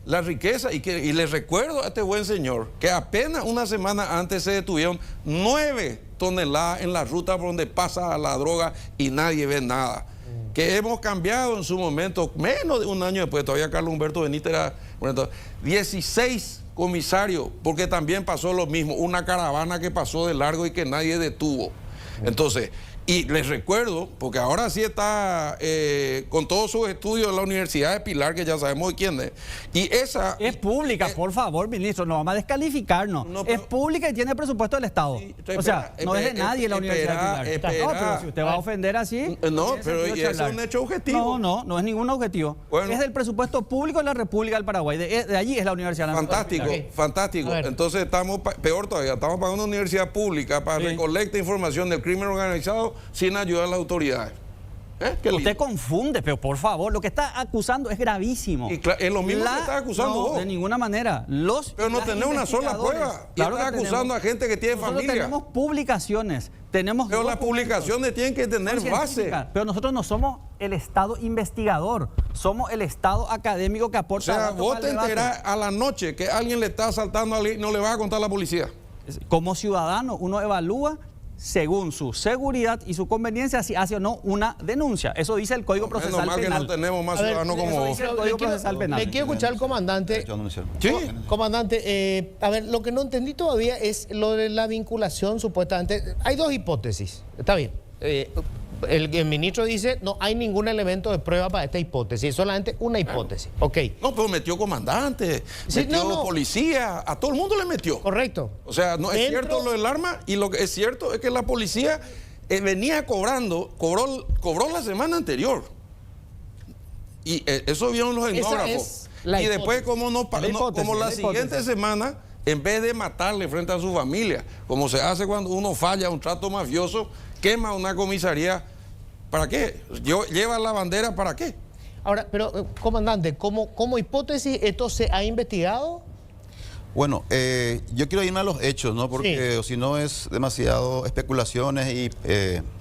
la riqueza, y les recuerdo a este buen señor que apenas una semana antes se detuvieron 9 toneladas en la ruta por donde pasa la droga y nadie ve nada. Que hemos cambiado en su momento, menos de un año después, todavía Carlos Humberto Benítez era 16 comisarios, porque también pasó lo mismo, una caravana que pasó de largo y que nadie detuvo. Entonces, y les recuerdo, porque ahora sí está con todos sus estudios en la Universidad de Pilar, que ya sabemos de quién es. Y esa es pública, por favor, ministro, no vamos a descalificarnos. Es pública y tiene presupuesto del Estado. Sí, o sea, no es de nadie la Universidad de Pilar. No, pero si usted va a ofender así. No, pero eso es un hecho objetivo. No es ningún objetivo. Bueno, es del presupuesto público de la República del Paraguay. De allí es la Universidad de Pilar. Fantástico. Entonces estamos, peor todavía, estamos pagando una universidad pública para recolectar información del crimen organizado sin ayudar a las autoridades. Usted confunde, pero por favor, lo que está acusando es gravísimo. Y es lo mismo que está acusando vos. De ninguna manera. Pero no tenemos una sola prueba. Claro, está acusando a gente que tiene familia. Tenemos publicaciones. Pero las publicaciones tienen que tener base. Pero nosotros no somos el Estado investigador, somos el Estado académico que aporta. O sea, vos te enterás a la noche que alguien le está asaltando a alguien, no le vas a contar a la policía. Como ciudadano, uno evalúa según su seguridad y su conveniencia si hace o no una denuncia. Eso dice el Código Procesal Penal. Que no tenemos más ciudadanos como vos. Le quiero escuchar al comandante. Sí. Comandante, a ver, lo que no entendí todavía es lo de la vinculación, supuestamente. Hay dos hipótesis, está bien. El ministro dice, no hay ningún elemento de prueba para esta hipótesis, solamente una hipótesis. Ok. No, pero metió comandante, metió policía, a todo el mundo le metió. Correcto. O sea, no es cierto lo del arma, y lo que es cierto es que la policía venía cobró la semana anterior. Y eso vieron los etnógrafos. Y después, como la siguiente semana, en vez de matarle frente a su familia, como se hace cuando uno falla un trato mafioso, quema una comisaría. ¿Para qué? ¿Lleva la bandera para qué? Ahora, pero, comandante, como hipótesis, ¿esto se ha investigado? Bueno, yo quiero irme a los hechos, ¿no? Porque Sí. si no es demasiado especulaciones y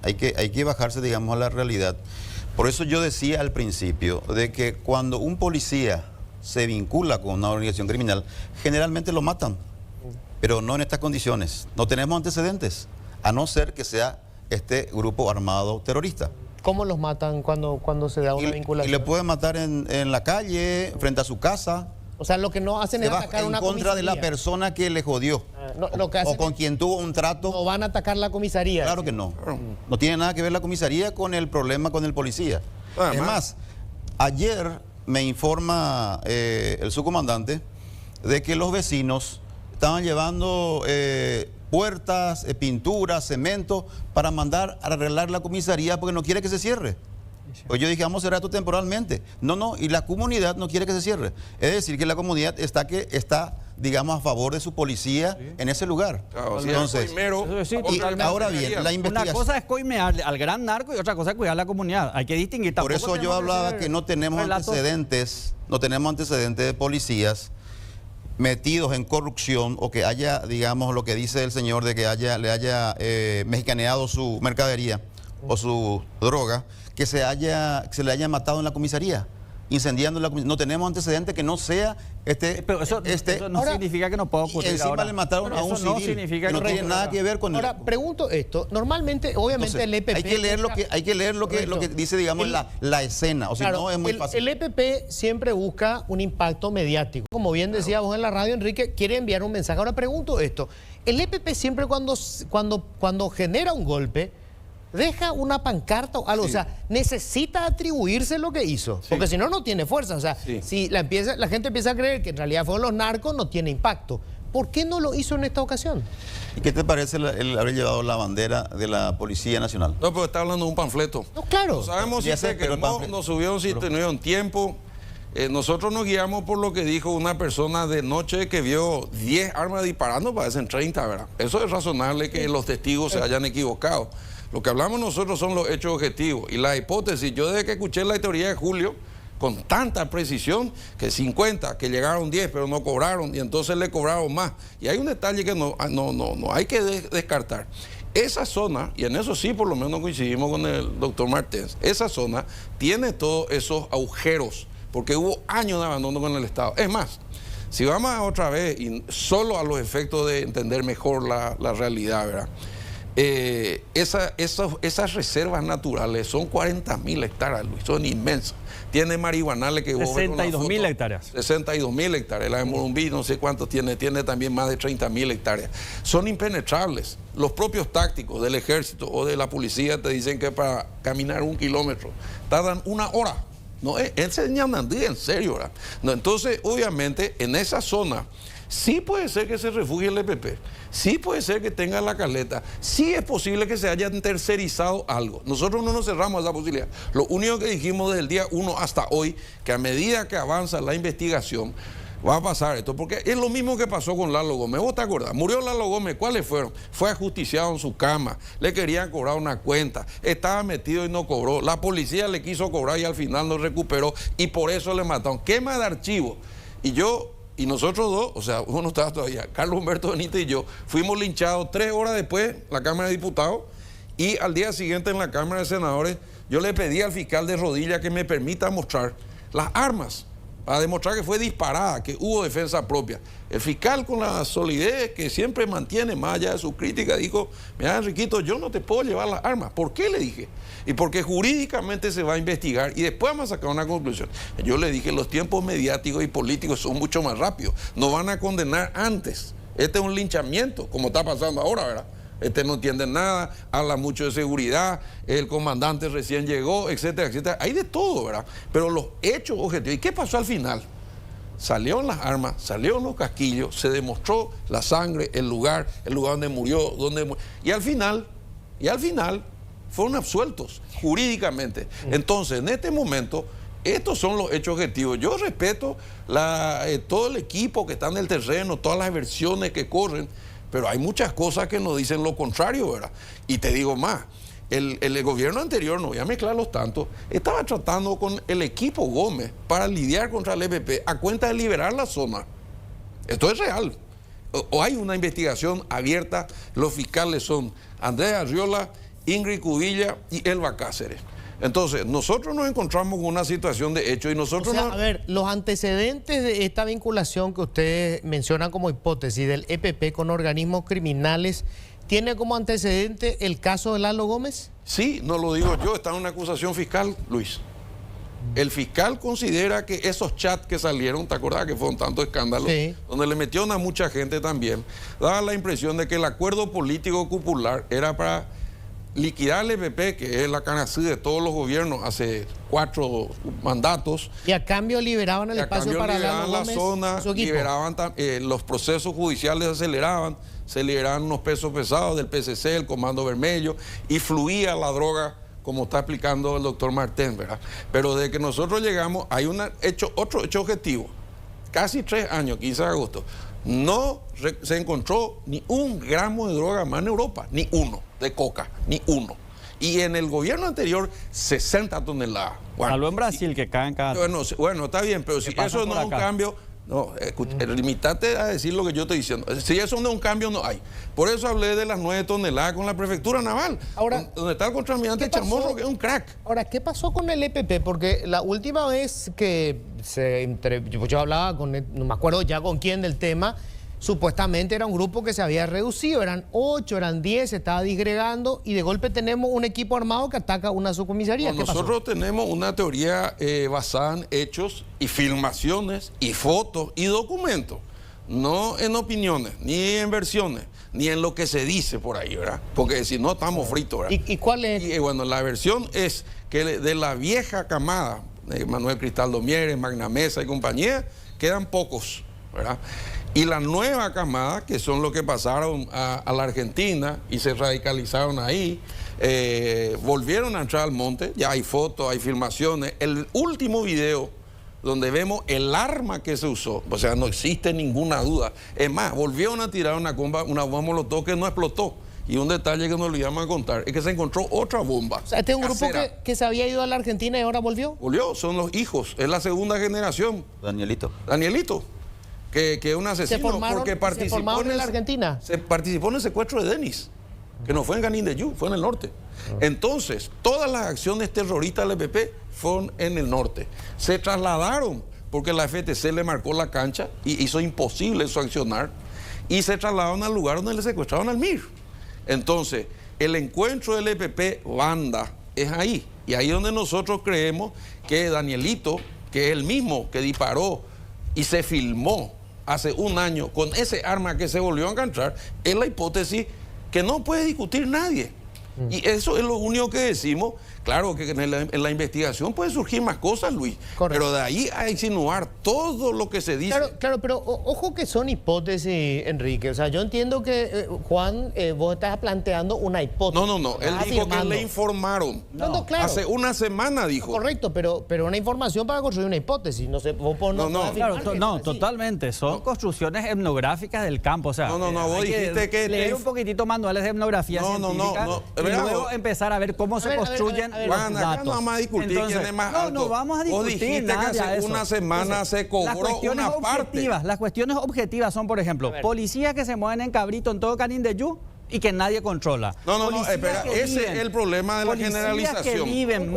hay que bajarse, digamos, a la realidad. Por eso yo decía al principio de que cuando un policía se vincula con una organización criminal, generalmente lo matan, pero no en estas condiciones. No tenemos antecedentes, a no ser que sea este grupo armado terrorista. ¿Cómo los matan cuando se da una Y vinculación? le pueden matar en la calle, frente a su casa. O sea, lo que no hacen Se es va atacar en una contra de la comisaría. persona que le jodió. Lo que hacen O con es- quien tuvo un trato. No van a atacar la comisaría. Claro que no. No tiene nada que ver la comisaría con el problema con el policía. Además. Es más, ayer me informa el subcomandante de que los vecinos estaban llevando puertas, pinturas, cemento para mandar a arreglar la comisaría porque no quiere que se cierre. Pues yo dije, vamos a cerrar esto temporalmente. No, y la comunidad no quiere que se cierre. Es decir, que la comunidad está, digamos, a favor de su policía en ese lugar. Claro, si Entonces, es primero, Eso sí, y totalmente. ahora bien, la Una investigación. cosa es coimear al gran narco y otra cosa es cuidar a la comunidad. Hay que distinguir. Por Tampoco eso yo tenemos hablaba ser que no tenemos relatos- antecedentes de policías metidos en corrupción o que haya, digamos, lo que dice el señor de que le haya mexicaneado su mercadería o su droga, que se le haya matado en la comisaría, incendiando la comisaría. No tenemos antecedentes que no sea Pero eso no Ahora, significa que no pueda y ocurrir encima ahora. le mataron Pero a un eso no civil significa que no que tiene nada que ver con Ahora, pregunto esto. Normalmente, obviamente, Entonces, el EPP... hay que leer lo que dice, digamos, la escena. O si Claro, no, es muy fácil. el EPP siempre busca un impacto mediático. Como bien decía vos en la radio, Enrique, quiere enviar un mensaje. Ahora pregunto esto. El EPP siempre cuando genera un golpe, deja una pancarta o algo. Sí. O sea, necesita atribuirse lo que hizo. Sí. Porque si no, no tiene fuerza. O sea, Sí. si la gente empieza a creer que en realidad fueron los narcos, no tiene impacto. ¿Por qué no lo hizo en esta ocasión? ¿Y qué te parece el haber llevado la bandera de la Policía Nacional? No, pero está hablando de un panfleto. No, claro. No sabemos si Ya sé, se pero el quemó, panfleto- nos subieron si tuvieron tiempo. Nosotros nos guiamos por lo que dijo una persona de noche que vio 10 armas disparando, parecen 30, ¿verdad? Eso es razonable que los testigos se hayan equivocado. Lo que hablamos nosotros son los hechos objetivos. Y la hipótesis, yo desde que escuché la teoría de Julio, con tanta precisión, que 50, que llegaron 10, pero no cobraron, y entonces le cobraron más. Y hay un detalle que no hay que descartar. Esa zona, y en eso sí por lo menos coincidimos con el doctor Martens, esa zona tiene todos esos agujeros, porque hubo años de abandono con el Estado. Es más, si vamos a otra vez, y solo a los efectos de entender mejor la realidad, ¿verdad? Esas reservas naturales son 40.000 hectáreas, Luis, son inmensas. Tiene marihuanales que... 62.000 hectáreas. 62.000 hectáreas. La de Morumbí no sé cuántos tiene también más de 30.000 hectáreas. Son impenetrables. Los propios tácticos del ejército o de la policía te dicen que para caminar 1 kilómetro tardan 1 hora. No, enseñan en serio, ¿verdad? No, entonces, obviamente, en esa zona sí puede ser que se refugie el EPP, sí puede ser que tenga la caleta, sí es posible que se hayan tercerizado algo. Nosotros no nos cerramos a esa posibilidad. Lo único que dijimos desde el día 1 hasta hoy, que a medida que avanza la investigación, va a pasar esto, porque es lo mismo que pasó con Lalo Gómez. ¿Vos te acordás? Murió Lalo Gómez, ¿cuáles fueron? Fue ajusticiado en su cama, le querían cobrar una cuenta, estaba metido y no cobró, la policía le quiso cobrar y al final no recuperó y por eso le mataron. Quema de archivo. Y nosotros dos, o sea, uno estaba todavía, Carlos Humberto Benítez y yo, fuimos linchados 3 horas después, la Cámara de Diputados, y al día siguiente en la Cámara de Senadores, yo le pedí al fiscal de rodilla que me permita mostrar las armas, para demostrar que fue disparada, que hubo defensa propia. El fiscal, con la solidez que siempre mantiene, más allá de su crítica, dijo, mira, Enriquito, yo no te puedo llevar las armas. ¿Por qué? Le dije. Y porque jurídicamente se va a investigar y después vamos a sacar una conclusión. Yo le dije, los tiempos mediáticos y políticos son mucho más rápidos. No van a condenar antes. Este es un linchamiento, como está pasando ahora, ¿verdad? No entiende nada, habla mucho de seguridad, el comandante recién llegó, etcétera, etcétera. Hay de todo, ¿verdad? Pero los hechos objetivos. ¿Y qué pasó al final? Salieron las armas, salieron los casquillos, se demostró la sangre, el lugar donde murió, y al final fueron absueltos jurídicamente. Entonces, en este momento, Estos son los hechos objetivos. Yo respeto todo el equipo que está en el terreno, todas las versiones que corren, pero hay muchas cosas que nos dicen lo contrario, ¿verdad? Y te digo más, el gobierno anterior, no voy a mezclarlos tanto, estaba tratando con el equipo Gómez para lidiar contra el EPP a cuenta de liberar la zona. Esto es real. O hay una investigación abierta, los fiscales son Andrés Arriola, Ingrid Cubilla y Elba Cáceres. Entonces, nosotros nos encontramos con una situación de hecho y nosotros... O sea, a ver, los antecedentes de esta vinculación que usted menciona como hipótesis del EPP con organismos criminales, ¿tiene como antecedente el caso de Lalo Gómez? Sí, no lo digo yo, está en una acusación fiscal, Luis. El fiscal considera que esos chats que salieron, ¿te acordás que fueron tantos escándalos? Sí. Donde le metieron a mucha gente también, daba la impresión de que el acuerdo político popular era para liquidar el EPP, que es la canací de todos los gobiernos hace 4 mandatos. Y a cambio liberaban el espacio para Lalo la Gómez, zona, su equipo. liberaban los procesos judiciales se aceleraban, se liberaban unos pesos pesados del PCC, el Comando Vermelho, y fluía la droga, como está explicando el doctor Martén, ¿verdad? Pero desde que nosotros llegamos, hay otro hecho objetivo. Casi 3 años, 15 de agosto, no se encontró ni 1 gramo de droga más en Europa, ni uno, de coca, ni uno. Y en el gobierno anterior, 60 toneladas. Bueno, Salvo en Brasil, que caen cada... bueno, está bien, pero si eso no es un cambio... No, limitate a decir lo que yo estoy diciendo. Si eso no es un cambio, no hay. Por eso hablé de las 9 toneladas con la prefectura naval. Ahora, donde está el contraalmirante Chamorro, que es un crack. Ahora, ¿qué pasó con el EPP? Porque la última vez que yo hablaba con, no me acuerdo ya con quién del tema, supuestamente era un grupo que se había reducido, eran 8, eran 10, se estaba disgregando y de golpe tenemos un equipo armado que ataca una subcomisaría. No, nosotros tenemos una teoría basada en hechos y filmaciones y fotos y documentos, no en opiniones, ni en versiones, ni en lo que se dice por ahí, ¿verdad? Porque si no estamos fritos, ¿verdad? ¿Y cuál es? Y bueno, la versión es que de la vieja camada, Manuel Cristaldo Mieres, Magna Mesa y compañía, quedan pocos, ¿verdad? Y la nueva camada, que son los que pasaron a la Argentina y se radicalizaron ahí, volvieron a entrar al monte, ya hay fotos, hay filmaciones. El último video donde vemos el arma que se usó, o sea, no existe ninguna duda. Es más, volvieron a tirar una bomba molotov que no explotó. Y un detalle que nos olvidamos de contar es que se encontró otra bomba. O sea, este es un casera. grupo que se había ido a la Argentina y ahora volvió. Volvió, son los hijos, es la segunda generación. Danielito. Que es un asesino porque participó en la Argentina. Participó en el secuestro de Denis, que no fue en Canindeyú, fue en el norte. Entonces, todas las acciones terroristas del EPP fueron en el norte. Se trasladaron porque la FTC le marcó la cancha y hizo imposible su accionar, y se trasladaron al lugar donde le secuestraron al MIR. Entonces, el encuentro del EPP banda es ahí, y ahí donde nosotros creemos que Danielito, que es el mismo que disparó y se filmó hace 1 año con ese arma que se volvió a encontrar, es la hipótesis que no puede discutir nadie. Y eso es lo único que decimos. Claro que en la investigación puede surgir más cosas, Luis. Correcto. Pero de ahí a insinuar todo lo que se dice. Claro, pero ojo que son hipótesis, Enrique. O sea, yo entiendo que, Juan, vos estás planteando una hipótesis. No. Él dijo que le informaron. No, claro. Hace 1 semana dijo. Correcto, pero una información para construir una hipótesis. No sé, vos Claro, totalmente. Son construcciones etnográficas del campo. O sea, vos dijiste que leer un poquitito manuales de etnografía científica y luego empezar a ver cómo se construyen los Juan, acá datos. no vamos a discutir quién es más alto. No vamos a discutir. Vos dijiste que hace 1 semana se cobró una parte. Las cuestiones objetivas son, por ejemplo, policías que se mueven en cabrito en todo Canindeyú y que nadie controla. No, espera, ese es el problema de la generalización.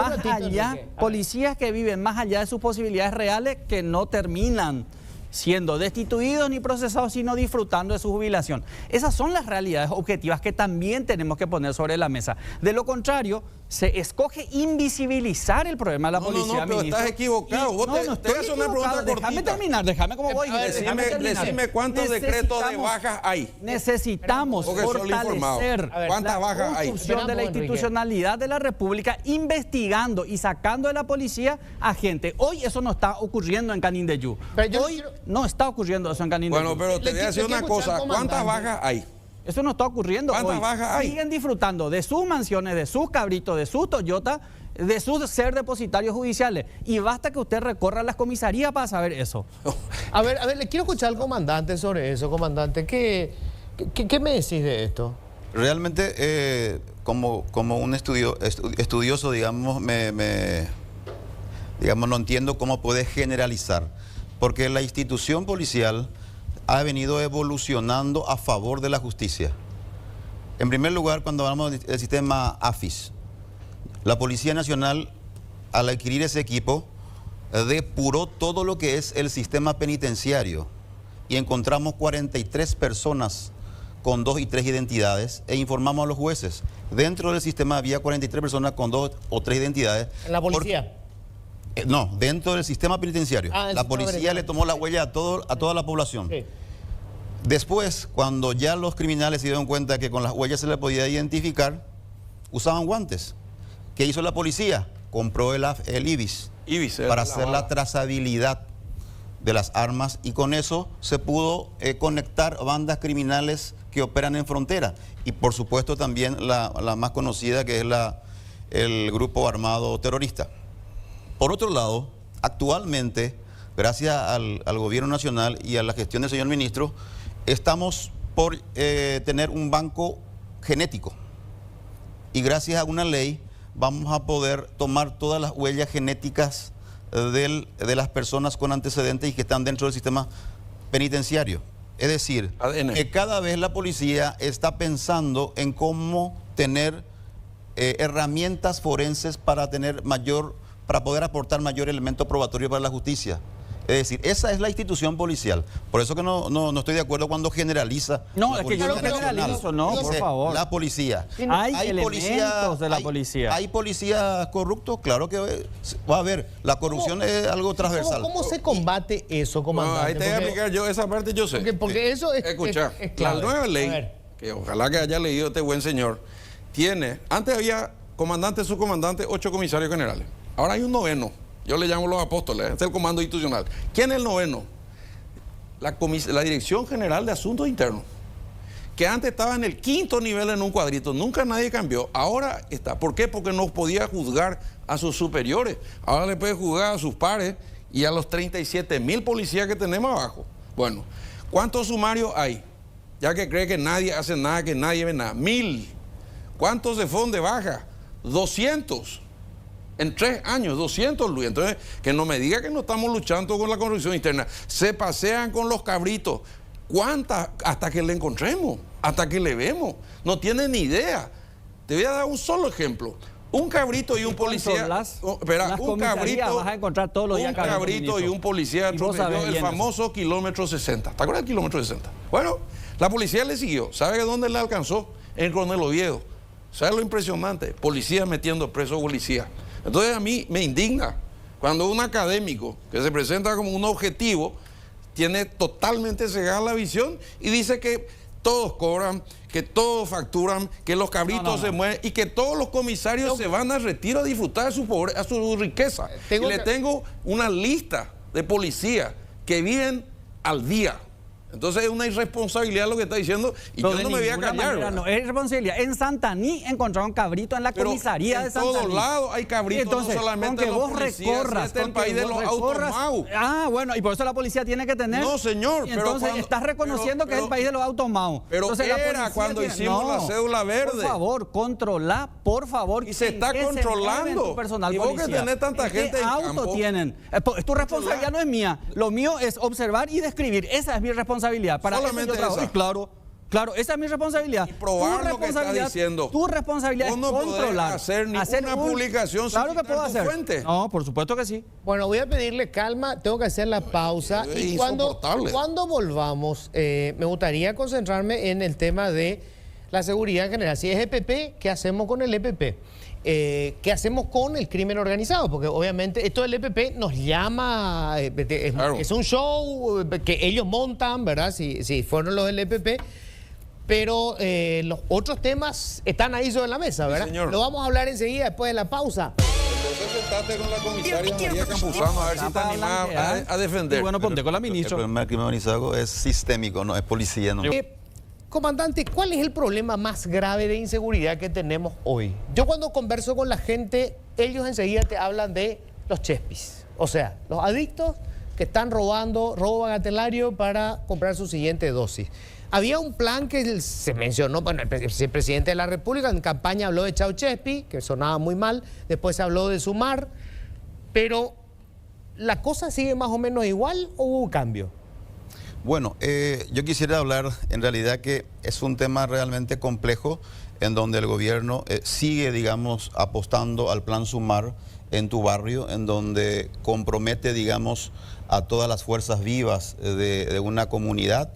Policías que viven más allá de sus posibilidades reales, que no terminan siendo destituidos ni procesados, sino disfrutando de su jubilación. Esas son las realidades objetivas que también tenemos que poner sobre la mesa. De lo contrario, se escoge invisibilizar el problema de la policía. Pero estás equivocado. Te haces una pregunta cortita. Déjame terminar, déjame como voy. Decime cuántos decretos de bajas hay. Necesitamos fortalecer la construcción de la institucionalidad de la República, investigando y sacando de la policía a gente. Hoy eso no está ocurriendo en Canindeyú. Hoy no está ocurriendo eso en Canindeyú. Bueno, pero te voy a decir una cosa. ¿Cuántas bajas hay? Eso no está ocurriendo hoy. ¿Cuántas bajas hay? Siguen disfrutando de sus mansiones, de sus cabritos, de sus Toyota, de sus ser depositarios judiciales. Y basta que usted recorra las comisarías para saber eso. A ver, le quiero escuchar al comandante sobre eso, comandante. ¿Qué me decís de esto? Realmente, como un estudioso, digamos, digamos, no entiendo cómo puede generalizar, porque la institución policial ha venido evolucionando a favor de la justicia. En primer lugar, cuando hablamos del sistema AFIS, la Policía Nacional, al adquirir ese equipo, depuró todo lo que es el sistema penitenciario y encontramos 43 personas con 2 y 3 identidades e informamos a los jueces. Dentro del sistema había 43 personas con 2 o 3 identidades. ¿En la policía? No, dentro del sistema penitenciario. La policía le tomó la huella a toda la población. Sí. Después, cuando ya los criminales se dieron cuenta que con las huellas se les podía identificar, usaban guantes. ¿Qué hizo la policía? Compró el IBIS para hacer la trazabilidad de las armas y con eso se pudo conectar bandas criminales que operan en frontera. Y por supuesto también la más conocida, que es el grupo armado terrorista. Por otro lado, actualmente, gracias al gobierno nacional y a la gestión del señor ministro, estamos por tener un banco genético. Y gracias a una ley vamos a poder tomar todas las huellas genéticas de las personas con antecedentes y que están dentro del sistema penitenciario. Es decir, ADN. Que cada vez la policía está pensando en cómo tener herramientas forenses para poder aportar mayor elemento probatorio para la justicia. Es decir, esa es la institución policial. Por eso que no estoy de acuerdo cuando generaliza. No, es que yo no generalizo, no, por favor. La policía. Hay elementos de la policía. ¿Hay policías corruptos? Claro que va a haber. La corrupción es algo transversal. ¿Cómo se combate eso, comandante? No, ahí te voy a explicar yo, esa parte yo sé. Porque eso es Escucha, es clave. la nueva ley, que ojalá que haya leído este buen señor, antes había comandante, subcomandante, 8 comisarios generales. Ahora hay un 9º. Yo le llamo los apóstoles, es el comando institucional. ¿Quién es el 9º? La Dirección General de Asuntos Internos, que antes estaba en el 5º nivel en un cuadrito, nunca nadie cambió, ahora está. ¿Por qué? Porque no podía juzgar a sus superiores, ahora le puede juzgar a sus pares y a los 37.000 policías que tenemos abajo. Bueno, ¿cuántos sumarios hay? Ya que cree que nadie hace nada, que nadie ve nada. 1.000. ¿Cuántos se fueron de baja? 200. En 3 años, 200, Luis. Entonces, que no me diga que no estamos luchando con la corrupción interna. Se pasean con los cabritos. ¿Cuántas? Hasta que le encontremos, hasta que le vemos. No tienen ni idea. Te voy a dar un solo ejemplo. Un cabrito y un policía. Un cabrito. Vas a encontrar todos los días un cabrito y un policía atropelló el famoso kilómetro 60. ¿Te acuerdas del kilómetro 60? Bueno, la policía le siguió. ¿Sabe dónde le alcanzó? En Coronel Oviedo. ¿Sabe lo impresionante? Policía metiendo preso a policía. Entonces a mí me indigna cuando un académico que se presenta como un objetivo tiene totalmente cegada la visión y dice que todos cobran, que todos facturan, que los cabritos se mueven y que todos los comisarios se van a retiro a disfrutar de su riqueza. Tengo una lista de policías que viven al día. Entonces es una irresponsabilidad lo que está diciendo y yo no me voy a callar. No, es irresponsabilidad. En Santaní encontraron cabrito en la comisaría de Santaní. En todos lados hay cabritos, entonces, no solamente los policías, este es el país de los automaus. Ah, bueno, y por eso la policía tiene que tener. No, señor. Y entonces estás reconociendo que es el país de los automaus. Pero entonces, era cuando hicimos la cédula verde. Por favor, controla, por favor. Y se está controlando. Personal y vos que tenés tanta gente en campo. ¿Qué auto tienen? Tu responsabilidad no es mía. Lo mío es observar y describir. Esa es mi responsabilidad. Para solamente eso yo trabajo. Claro, esa es mi responsabilidad. Y probar lo que está diciendo. Tu responsabilidad es controlar. Hacer ninguna publicación claro que puedo hacer. Fuente. No, por supuesto que sí. Bueno, voy a pedirle calma, tengo que hacer la pausa. Y cuando volvamos, me gustaría concentrarme en el tema de la seguridad en general. Si es EPP, ¿qué hacemos con el EPP? ¿Qué hacemos con el crimen organizado? Porque obviamente esto del EPP nos llama, es un show que ellos montan, ¿verdad? Si fueron los del EPP, pero los otros temas están ahí sobre la mesa, ¿verdad? Sí, señor. Lo vamos a hablar enseguida después de la pausa. Entonces sentaste con la comisaria María Campuzano a ver si te animaba a defender. Y bueno, ponte con la ministra. El problema del crimen organizado es sistémico, no es policía. No. Comandante, ¿cuál es el problema más grave de inseguridad que tenemos hoy? Yo cuando converso con la gente, ellos enseguida te hablan de los chespis. O sea, los adictos que están robando, robo bagatelario para comprar su siguiente dosis. Había un plan que se mencionó, bueno, el presidente de la República en campaña habló de Chau Chespi, que sonaba muy mal, después se habló de Sumar, pero ¿la cosa sigue más o menos igual o hubo cambio? Bueno, yo quisiera hablar en realidad que es un tema realmente complejo en donde el gobierno sigue, digamos, apostando al plan Sumar en tu barrio, en donde compromete, digamos, a todas las fuerzas vivas de una comunidad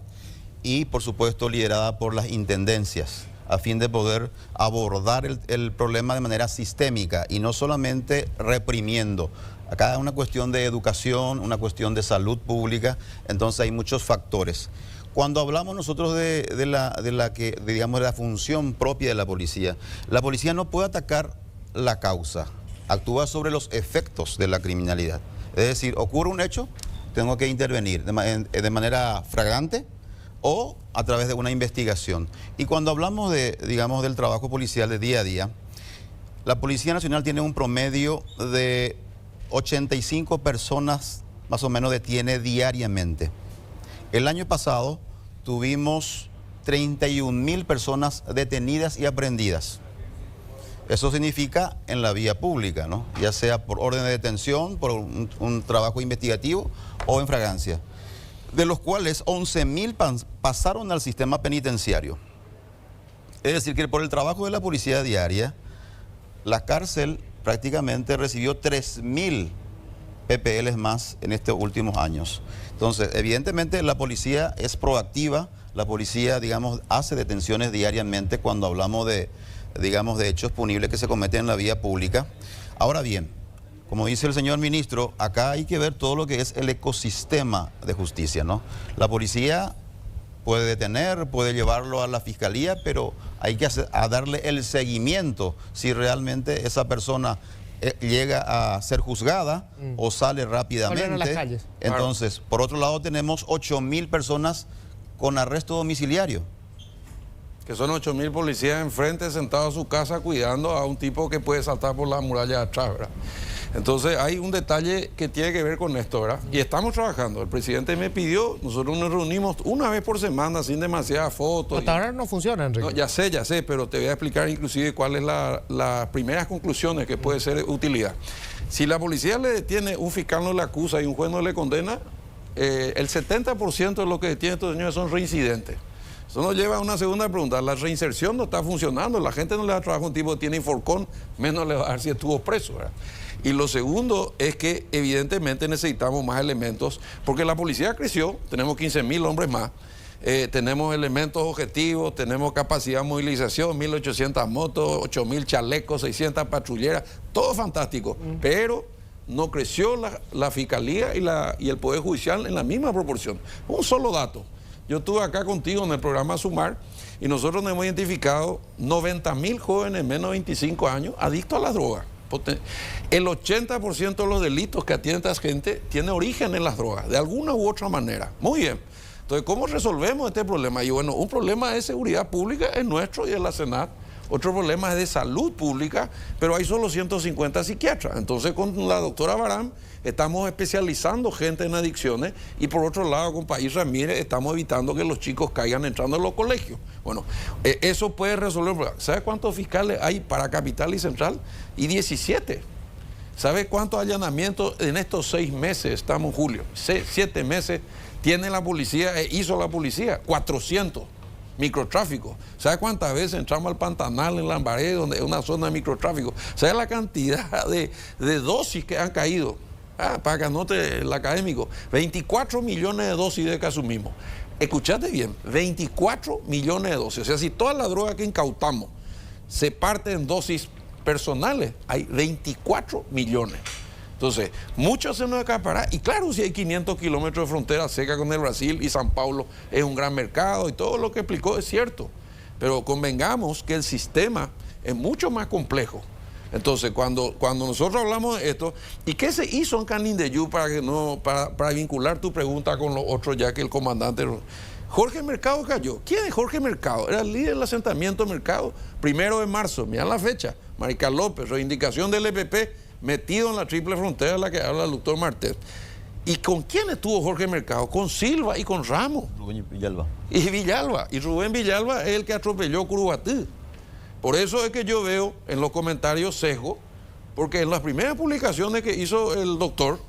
y, por supuesto, liderada por las intendencias, a fin de poder abordar el problema de manera sistémica y no solamente reprimiendo. Acá es una cuestión de educación, una cuestión de salud pública, entonces hay muchos factores. Cuando hablamos nosotros de la función propia de la policía no puede atacar la causa, actúa sobre los efectos de la criminalidad. Es decir, ocurre un hecho, tengo que intervenir de manera flagrante o a través de una investigación. Y cuando hablamos del trabajo policial de día a día, la Policía Nacional tiene un promedio de 85 personas más o menos detiene diariamente. El año pasado tuvimos 31.000 personas detenidas y aprehendidas. Eso significa en la vía pública, ¿no? Ya sea por orden de detención, por un trabajo investigativo o en flagrancia, de los cuales 11.000 pasaron al sistema penitenciario. Es decir, que por el trabajo de la policía diaria, la cárcel prácticamente recibió 3.000 PPLs más en estos últimos años. Entonces, evidentemente la policía es proactiva, la policía, digamos, hace detenciones diariamente cuando hablamos de hechos punibles que se cometen en la vía pública. Ahora bien, como dice el señor ministro, acá hay que ver todo lo que es el ecosistema de justicia, ¿no? La policía puede detener, puede llevarlo a la fiscalía, pero hay que darle el seguimiento si realmente esa persona llega a ser juzgada o sale rápidamente. A las calles. Entonces, por otro lado, tenemos 8.000 personas con arresto domiciliario. Que son 8.000 policías enfrente sentados a su casa cuidando a un tipo que puede saltar por la muralla de atrás, ¿verdad? Entonces hay un detalle que tiene que ver con esto, ¿verdad? Y estamos trabajando. El presidente me pidió, nosotros nos reunimos una vez por semana sin demasiadas fotos. Hasta ahora no funciona, Enrique. No, ya sé, pero te voy a explicar inclusive cuáles las primeras conclusiones que puede ser de utilidad. Si la policía le detiene, un fiscal no le acusa y un juez no le condena, el 70% de lo que detiene estos señores son reincidentes. Eso nos lleva a una segunda pregunta. La reinserción no está funcionando. La gente no le da trabajo a un tipo que tiene Inforcón, menos le va a dar si estuvo preso, ¿verdad? Y lo segundo es que evidentemente necesitamos más elementos, porque la policía creció, tenemos 15.000 hombres más, tenemos elementos objetivos, tenemos capacidad de movilización, 1.800 motos, 8.000 chalecos, 600 patrulleras, todo fantástico, pero no creció la fiscalía y el Poder Judicial en la misma proporción. Un solo dato. Yo estuve acá contigo en el programa Sumar y nosotros nos hemos identificado 90.000 jóvenes menos de 25 años adictos a las drogas. El 80% de los delitos que atiende esta gente tiene origen en las drogas, de alguna u otra manera. Muy bien. Entonces, ¿cómo resolvemos este problema? Y bueno, un problema de seguridad pública es nuestro y de la Senat. Otro problema es de salud pública, pero hay solo 150 psiquiatras. Entonces, con la doctora Barán estamos especializando gente en adicciones y por otro lado, con País Ramírez, estamos evitando que los chicos caigan entrando en los colegios. Bueno, eso puede resolver el problema. ¿Sabe cuántos fiscales hay para Capital y Central? Y 17. ¿Sabe cuántos allanamientos en estos 6 meses? Estamos en julio. 7 meses tiene la policía, hizo la policía, 400. Microtráfico. ¿Sabe cuántas veces entramos al Pantanal en Lambaré, donde es una zona de microtráfico? ¿Sabe la cantidad de dosis que han caído? Para que anote el académico, 24 millones de dosis de que asumimos. Escuchate bien, 24 millones de dosis. O sea, si toda la droga que incautamos se parte en dosis personales, hay 24 millones. Entonces, mucho se nos escapará. Y claro, si hay 500 kilómetros de frontera seca con el Brasil y San Paulo es un gran mercado y todo lo que explicó es cierto. Pero convengamos que el sistema es mucho más complejo. Entonces, cuando nosotros hablamos de esto, ¿y qué se hizo en Canindeyú para vincular tu pregunta con los otros, ya que el comandante... Jorge Mercado cayó. ¿Quién es Jorge Mercado? Era el líder del asentamiento Mercado, 1 de marzo. Mirá la fecha. Maricar López, reivindicación del EPP, metido en la triple frontera de la que habla el doctor Martés. ¿Y con quién estuvo Jorge Mercado? Con Silva y con Ramos. Rubén Villalba. Y Villalba. Y Rubén Villalba es el que atropelló Curubatí. Por eso es que yo veo en los comentarios sesgo, porque en las primeras publicaciones que hizo el doctor,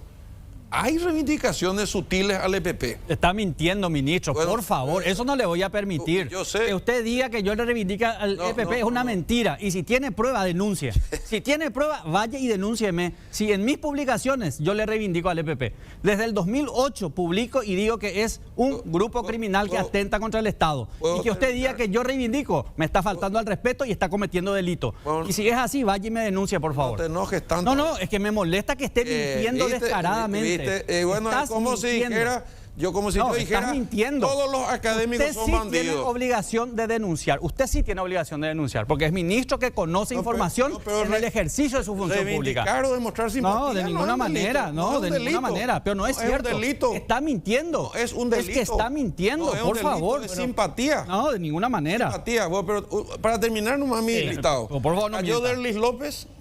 hay reivindicaciones sutiles al EPP. Está mintiendo, ministro, Bueno, por favor, eso no le voy a permitir. Yo sé. Que usted diga que yo le reivindica al EPP es una mentira. Y si tiene prueba, denuncie. Si tiene prueba, vaya y denúncieme. Si en mis publicaciones yo le reivindico al EPP. Desde el 2008 publico y digo que es un grupo criminal que atenta contra el Estado. Y que usted diga que yo reivindico, me está faltando al respeto y está cometiendo delito. Y si es así, vaya y me denuncie, por favor. No te enojes tanto. No, es que me molesta que esté mintiendo descaradamente. Bueno, es como si dijera, yo dijera, mintiendo. Todos los académicos usted son sí bandidos. tiene obligación de denunciar. Usted sí tiene obligación de denunciar, porque es ministro que conoce información en el ejercicio de su función pública. O demostrar simpatía. No, de ninguna manera, ninguna manera. Pero no es cierto. Es un delito. Está mintiendo. No, es un delito. Es que está mintiendo, es por un favor. delito, es simpatía. No, de ninguna manera. Simpatía. Bueno, pero para terminar nomás mi listado. Por favor, no Cayó mienta.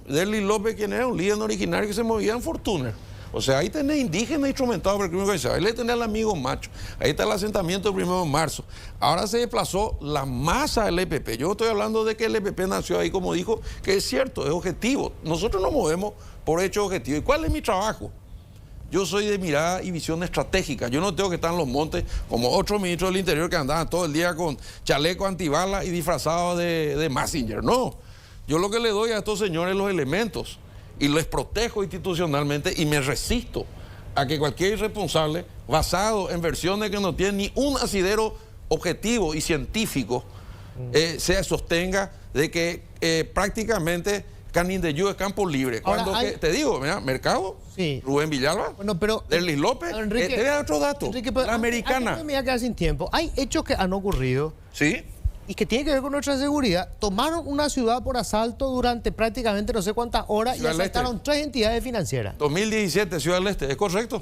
Derlis López, quien era un líder originario que se movía en Fortuner. O sea, ahí tenés indígenas instrumentados por el crimen organizado. Ahí le tenés al amigo macho. Ahí está el asentamiento del 1 de marzo. Ahora se desplazó la masa del EPP. Yo estoy hablando de que el EPP nació ahí, como dijo, que es cierto, es objetivo. Nosotros nos movemos por hecho objetivo. ¿Y cuál es mi trabajo? Yo soy de mirada y visión estratégica. Yo no tengo que estar en los montes como otros ministros del Interior que andaban todo el día con chaleco antibalas y disfrazados de Messenger. No. Yo lo que le doy a estos señores los elementos y les protejo institucionalmente y me resisto a que cualquier irresponsable, basado en versiones que no tienen ni un asidero objetivo y científico, se sostenga de que prácticamente Canindeyú es campo libre. Cuando te digo, mira, Mercado, sí. Rubén Villalba, Derlis López, te voy a dar otro dato. Enrique, la americana. Me voy a quedar sin tiempo. Hay hechos que han ocurrido. Sí. Y que tiene que ver con nuestra seguridad. Tomaron una ciudad por asalto durante prácticamente no sé cuántas horas y asaltaron 3 entidades financieras. 2017, Ciudad del Este, ¿es correcto?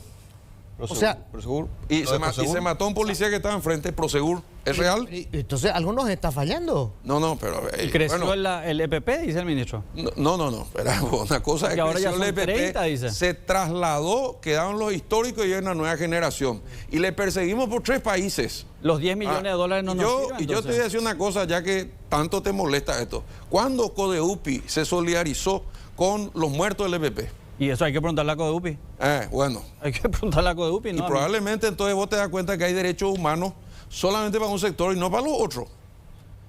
O sea, Prosegur. Y se mató un policía que estaba enfrente, Prosegur. ¿Es real? Entonces, algo nos está fallando. No, pero... ¿Y creció el EPP, dice el ministro? No. Espera, una cosa es que ahora ya el son EPP 30, dice. se trasladó, quedaron los históricos y hay una nueva generación. Y le perseguimos por 3 países. Los 10 millones de dólares no nos sirven, Y yo te voy a decir una cosa, ya que tanto te molesta esto. ¿Cuándo Codeupi se solidarizó con los muertos del EPP? Y eso hay que preguntarle a Codeupi. Bueno. Hay que preguntarle a Codeupi, ¿no? Y probablemente entonces vos te das cuenta que hay derechos humanos solamente para un sector y no para los otros.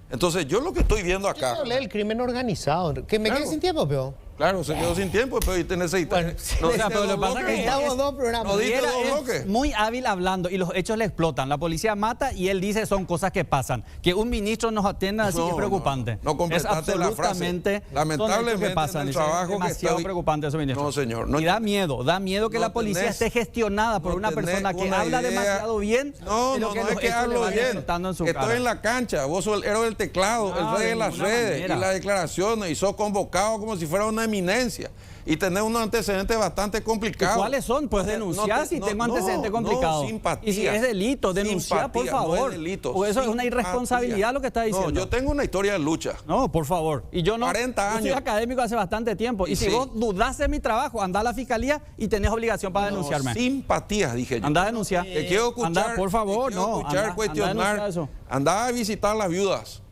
Entonces yo lo que estoy viendo acá... Yo hablé del crimen organizado, que me quedé sin tiempo, peor. Claro, se quedó sin tiempo, pero ahí te necesitas. Bueno, pero lo que pasa es que necesitamos 2 programas. No diste Viera 2 es bloques. muy hábil hablando y los hechos le explotan. La policía mata y él dice son cosas que pasan. Que un ministro nos atienda así es preocupante. No es completaste la frase. absolutamente Lamentablemente que pasan. en el trabajo es demasiado preocupante eso, ministro. No, señor. No, y da miedo que la policía esté gestionada por una persona que habla demasiado bien. No es que hablo bien. Estoy en la cancha. Vos sos el héroe del teclado, el rey de las redes y las declaraciones y sos convocado como si fuera una eminencia. Y tener unos antecedentes bastante complicados. ¿Cuáles son? Pues denunciar si tengo antecedentes complicados. Simpatía. Y si es delito, denunciar, por favor. No es delito, o eso es una irresponsabilidad lo que está diciendo. No, yo tengo una historia de lucha. No, por favor. Y yo no. 40 años. Yo soy académico hace bastante tiempo. Y si vos dudás de mi trabajo, andá a la fiscalía y tenés obligación para denunciarme. Simpatías, dije yo. Andá a denunciar. Te quiero escuchar. Andá, por favor, cuestionar. Andá a visitar las viudas.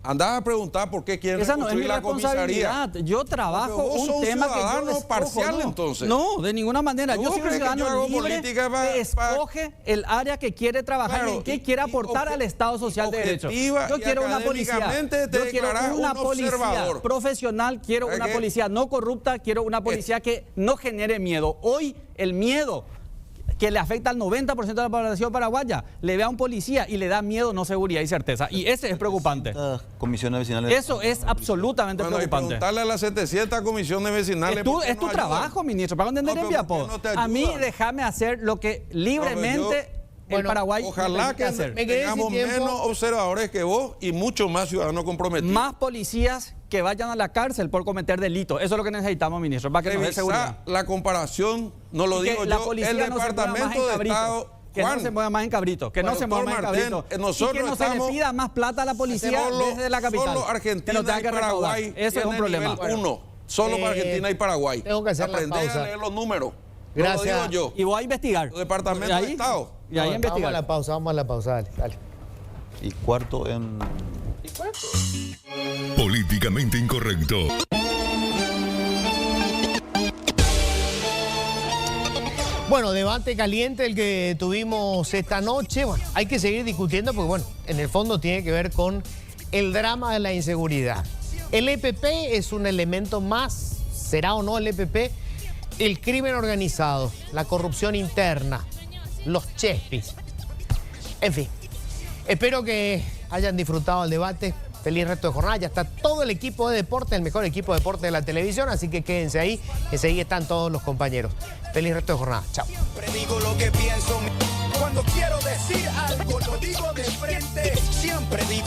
Andá a preguntar por qué quieren Esa no es mi la responsabilidad. comisaría. Yo trabajo Pero vos un sos tema que yo ciudadano escojo, parcial, ¿no? entonces. No, de ninguna manera. Yo ¿Vos soy un crees que yo ciudadano hago libre política que escoge el área que quiere trabajar Claro, y en qué quiere aportar al Estado social de derecho. Yo quiero una policía. Yo quiero una policía profesional, quiero una policía no corrupta, quiero una policía que no genere miedo. Hoy el miedo que le afecta al 90% de la población paraguaya, le ve a un policía y le da miedo, no seguridad y certeza. Y ese es preocupante. Comisiones vecinales. Eso es absolutamente preocupante. Y preguntarle a las 700 comisiones vecinales. Es tu trabajo, ministro, para entender en Viapo. A mí déjame hacer lo que libremente el Paraguay ojalá que tengamos menos observadores que vos y mucho más ciudadanos comprometidos. Más policías que vayan a la cárcel por cometer delitos. Eso es lo que necesitamos, ministro, para que nos dé seguridad. La comparación, no lo digo yo, el Departamento de Estado Que Juan, no se mueva más en Cabrito, que no bueno, se mueva más en doctor Cabrito. Martín, nosotros y que no se le estamos- pida más plata a la policía desde la capital. Solo Argentina que lo tenga y que recaudar. Paraguay Eso es un tienen problema. nivel 1. Solo para Argentina y Paraguay. tengo que hacer la Aprender pausa. a leer los números. Gracias. No lo digo yo. Y voy a investigar. Los departamentos de Estado. Y ahí Vamos a investigar. la pausa, vamos a la pausa, dale, dale. Y cuarto en... Políticamente incorrecto. Bueno, debate caliente el que tuvimos esta noche. Bueno, hay que seguir discutiendo porque, bueno, en el fondo tiene que ver con el drama de la inseguridad. El EPP es un elemento más, ¿será o no el EPP? El crimen organizado, la corrupción interna, los chespis. En fin, espero que hayan disfrutado el debate. Feliz resto de jornada. Ya está todo el equipo de deporte, el mejor equipo de deporte de la televisión, así que quédense ahí. Enseguida están todos los compañeros. Feliz resto de jornada. Chao. Siempre digo lo que pienso. Cuando quiero decir algo, lo digo de frente. Siempre digo.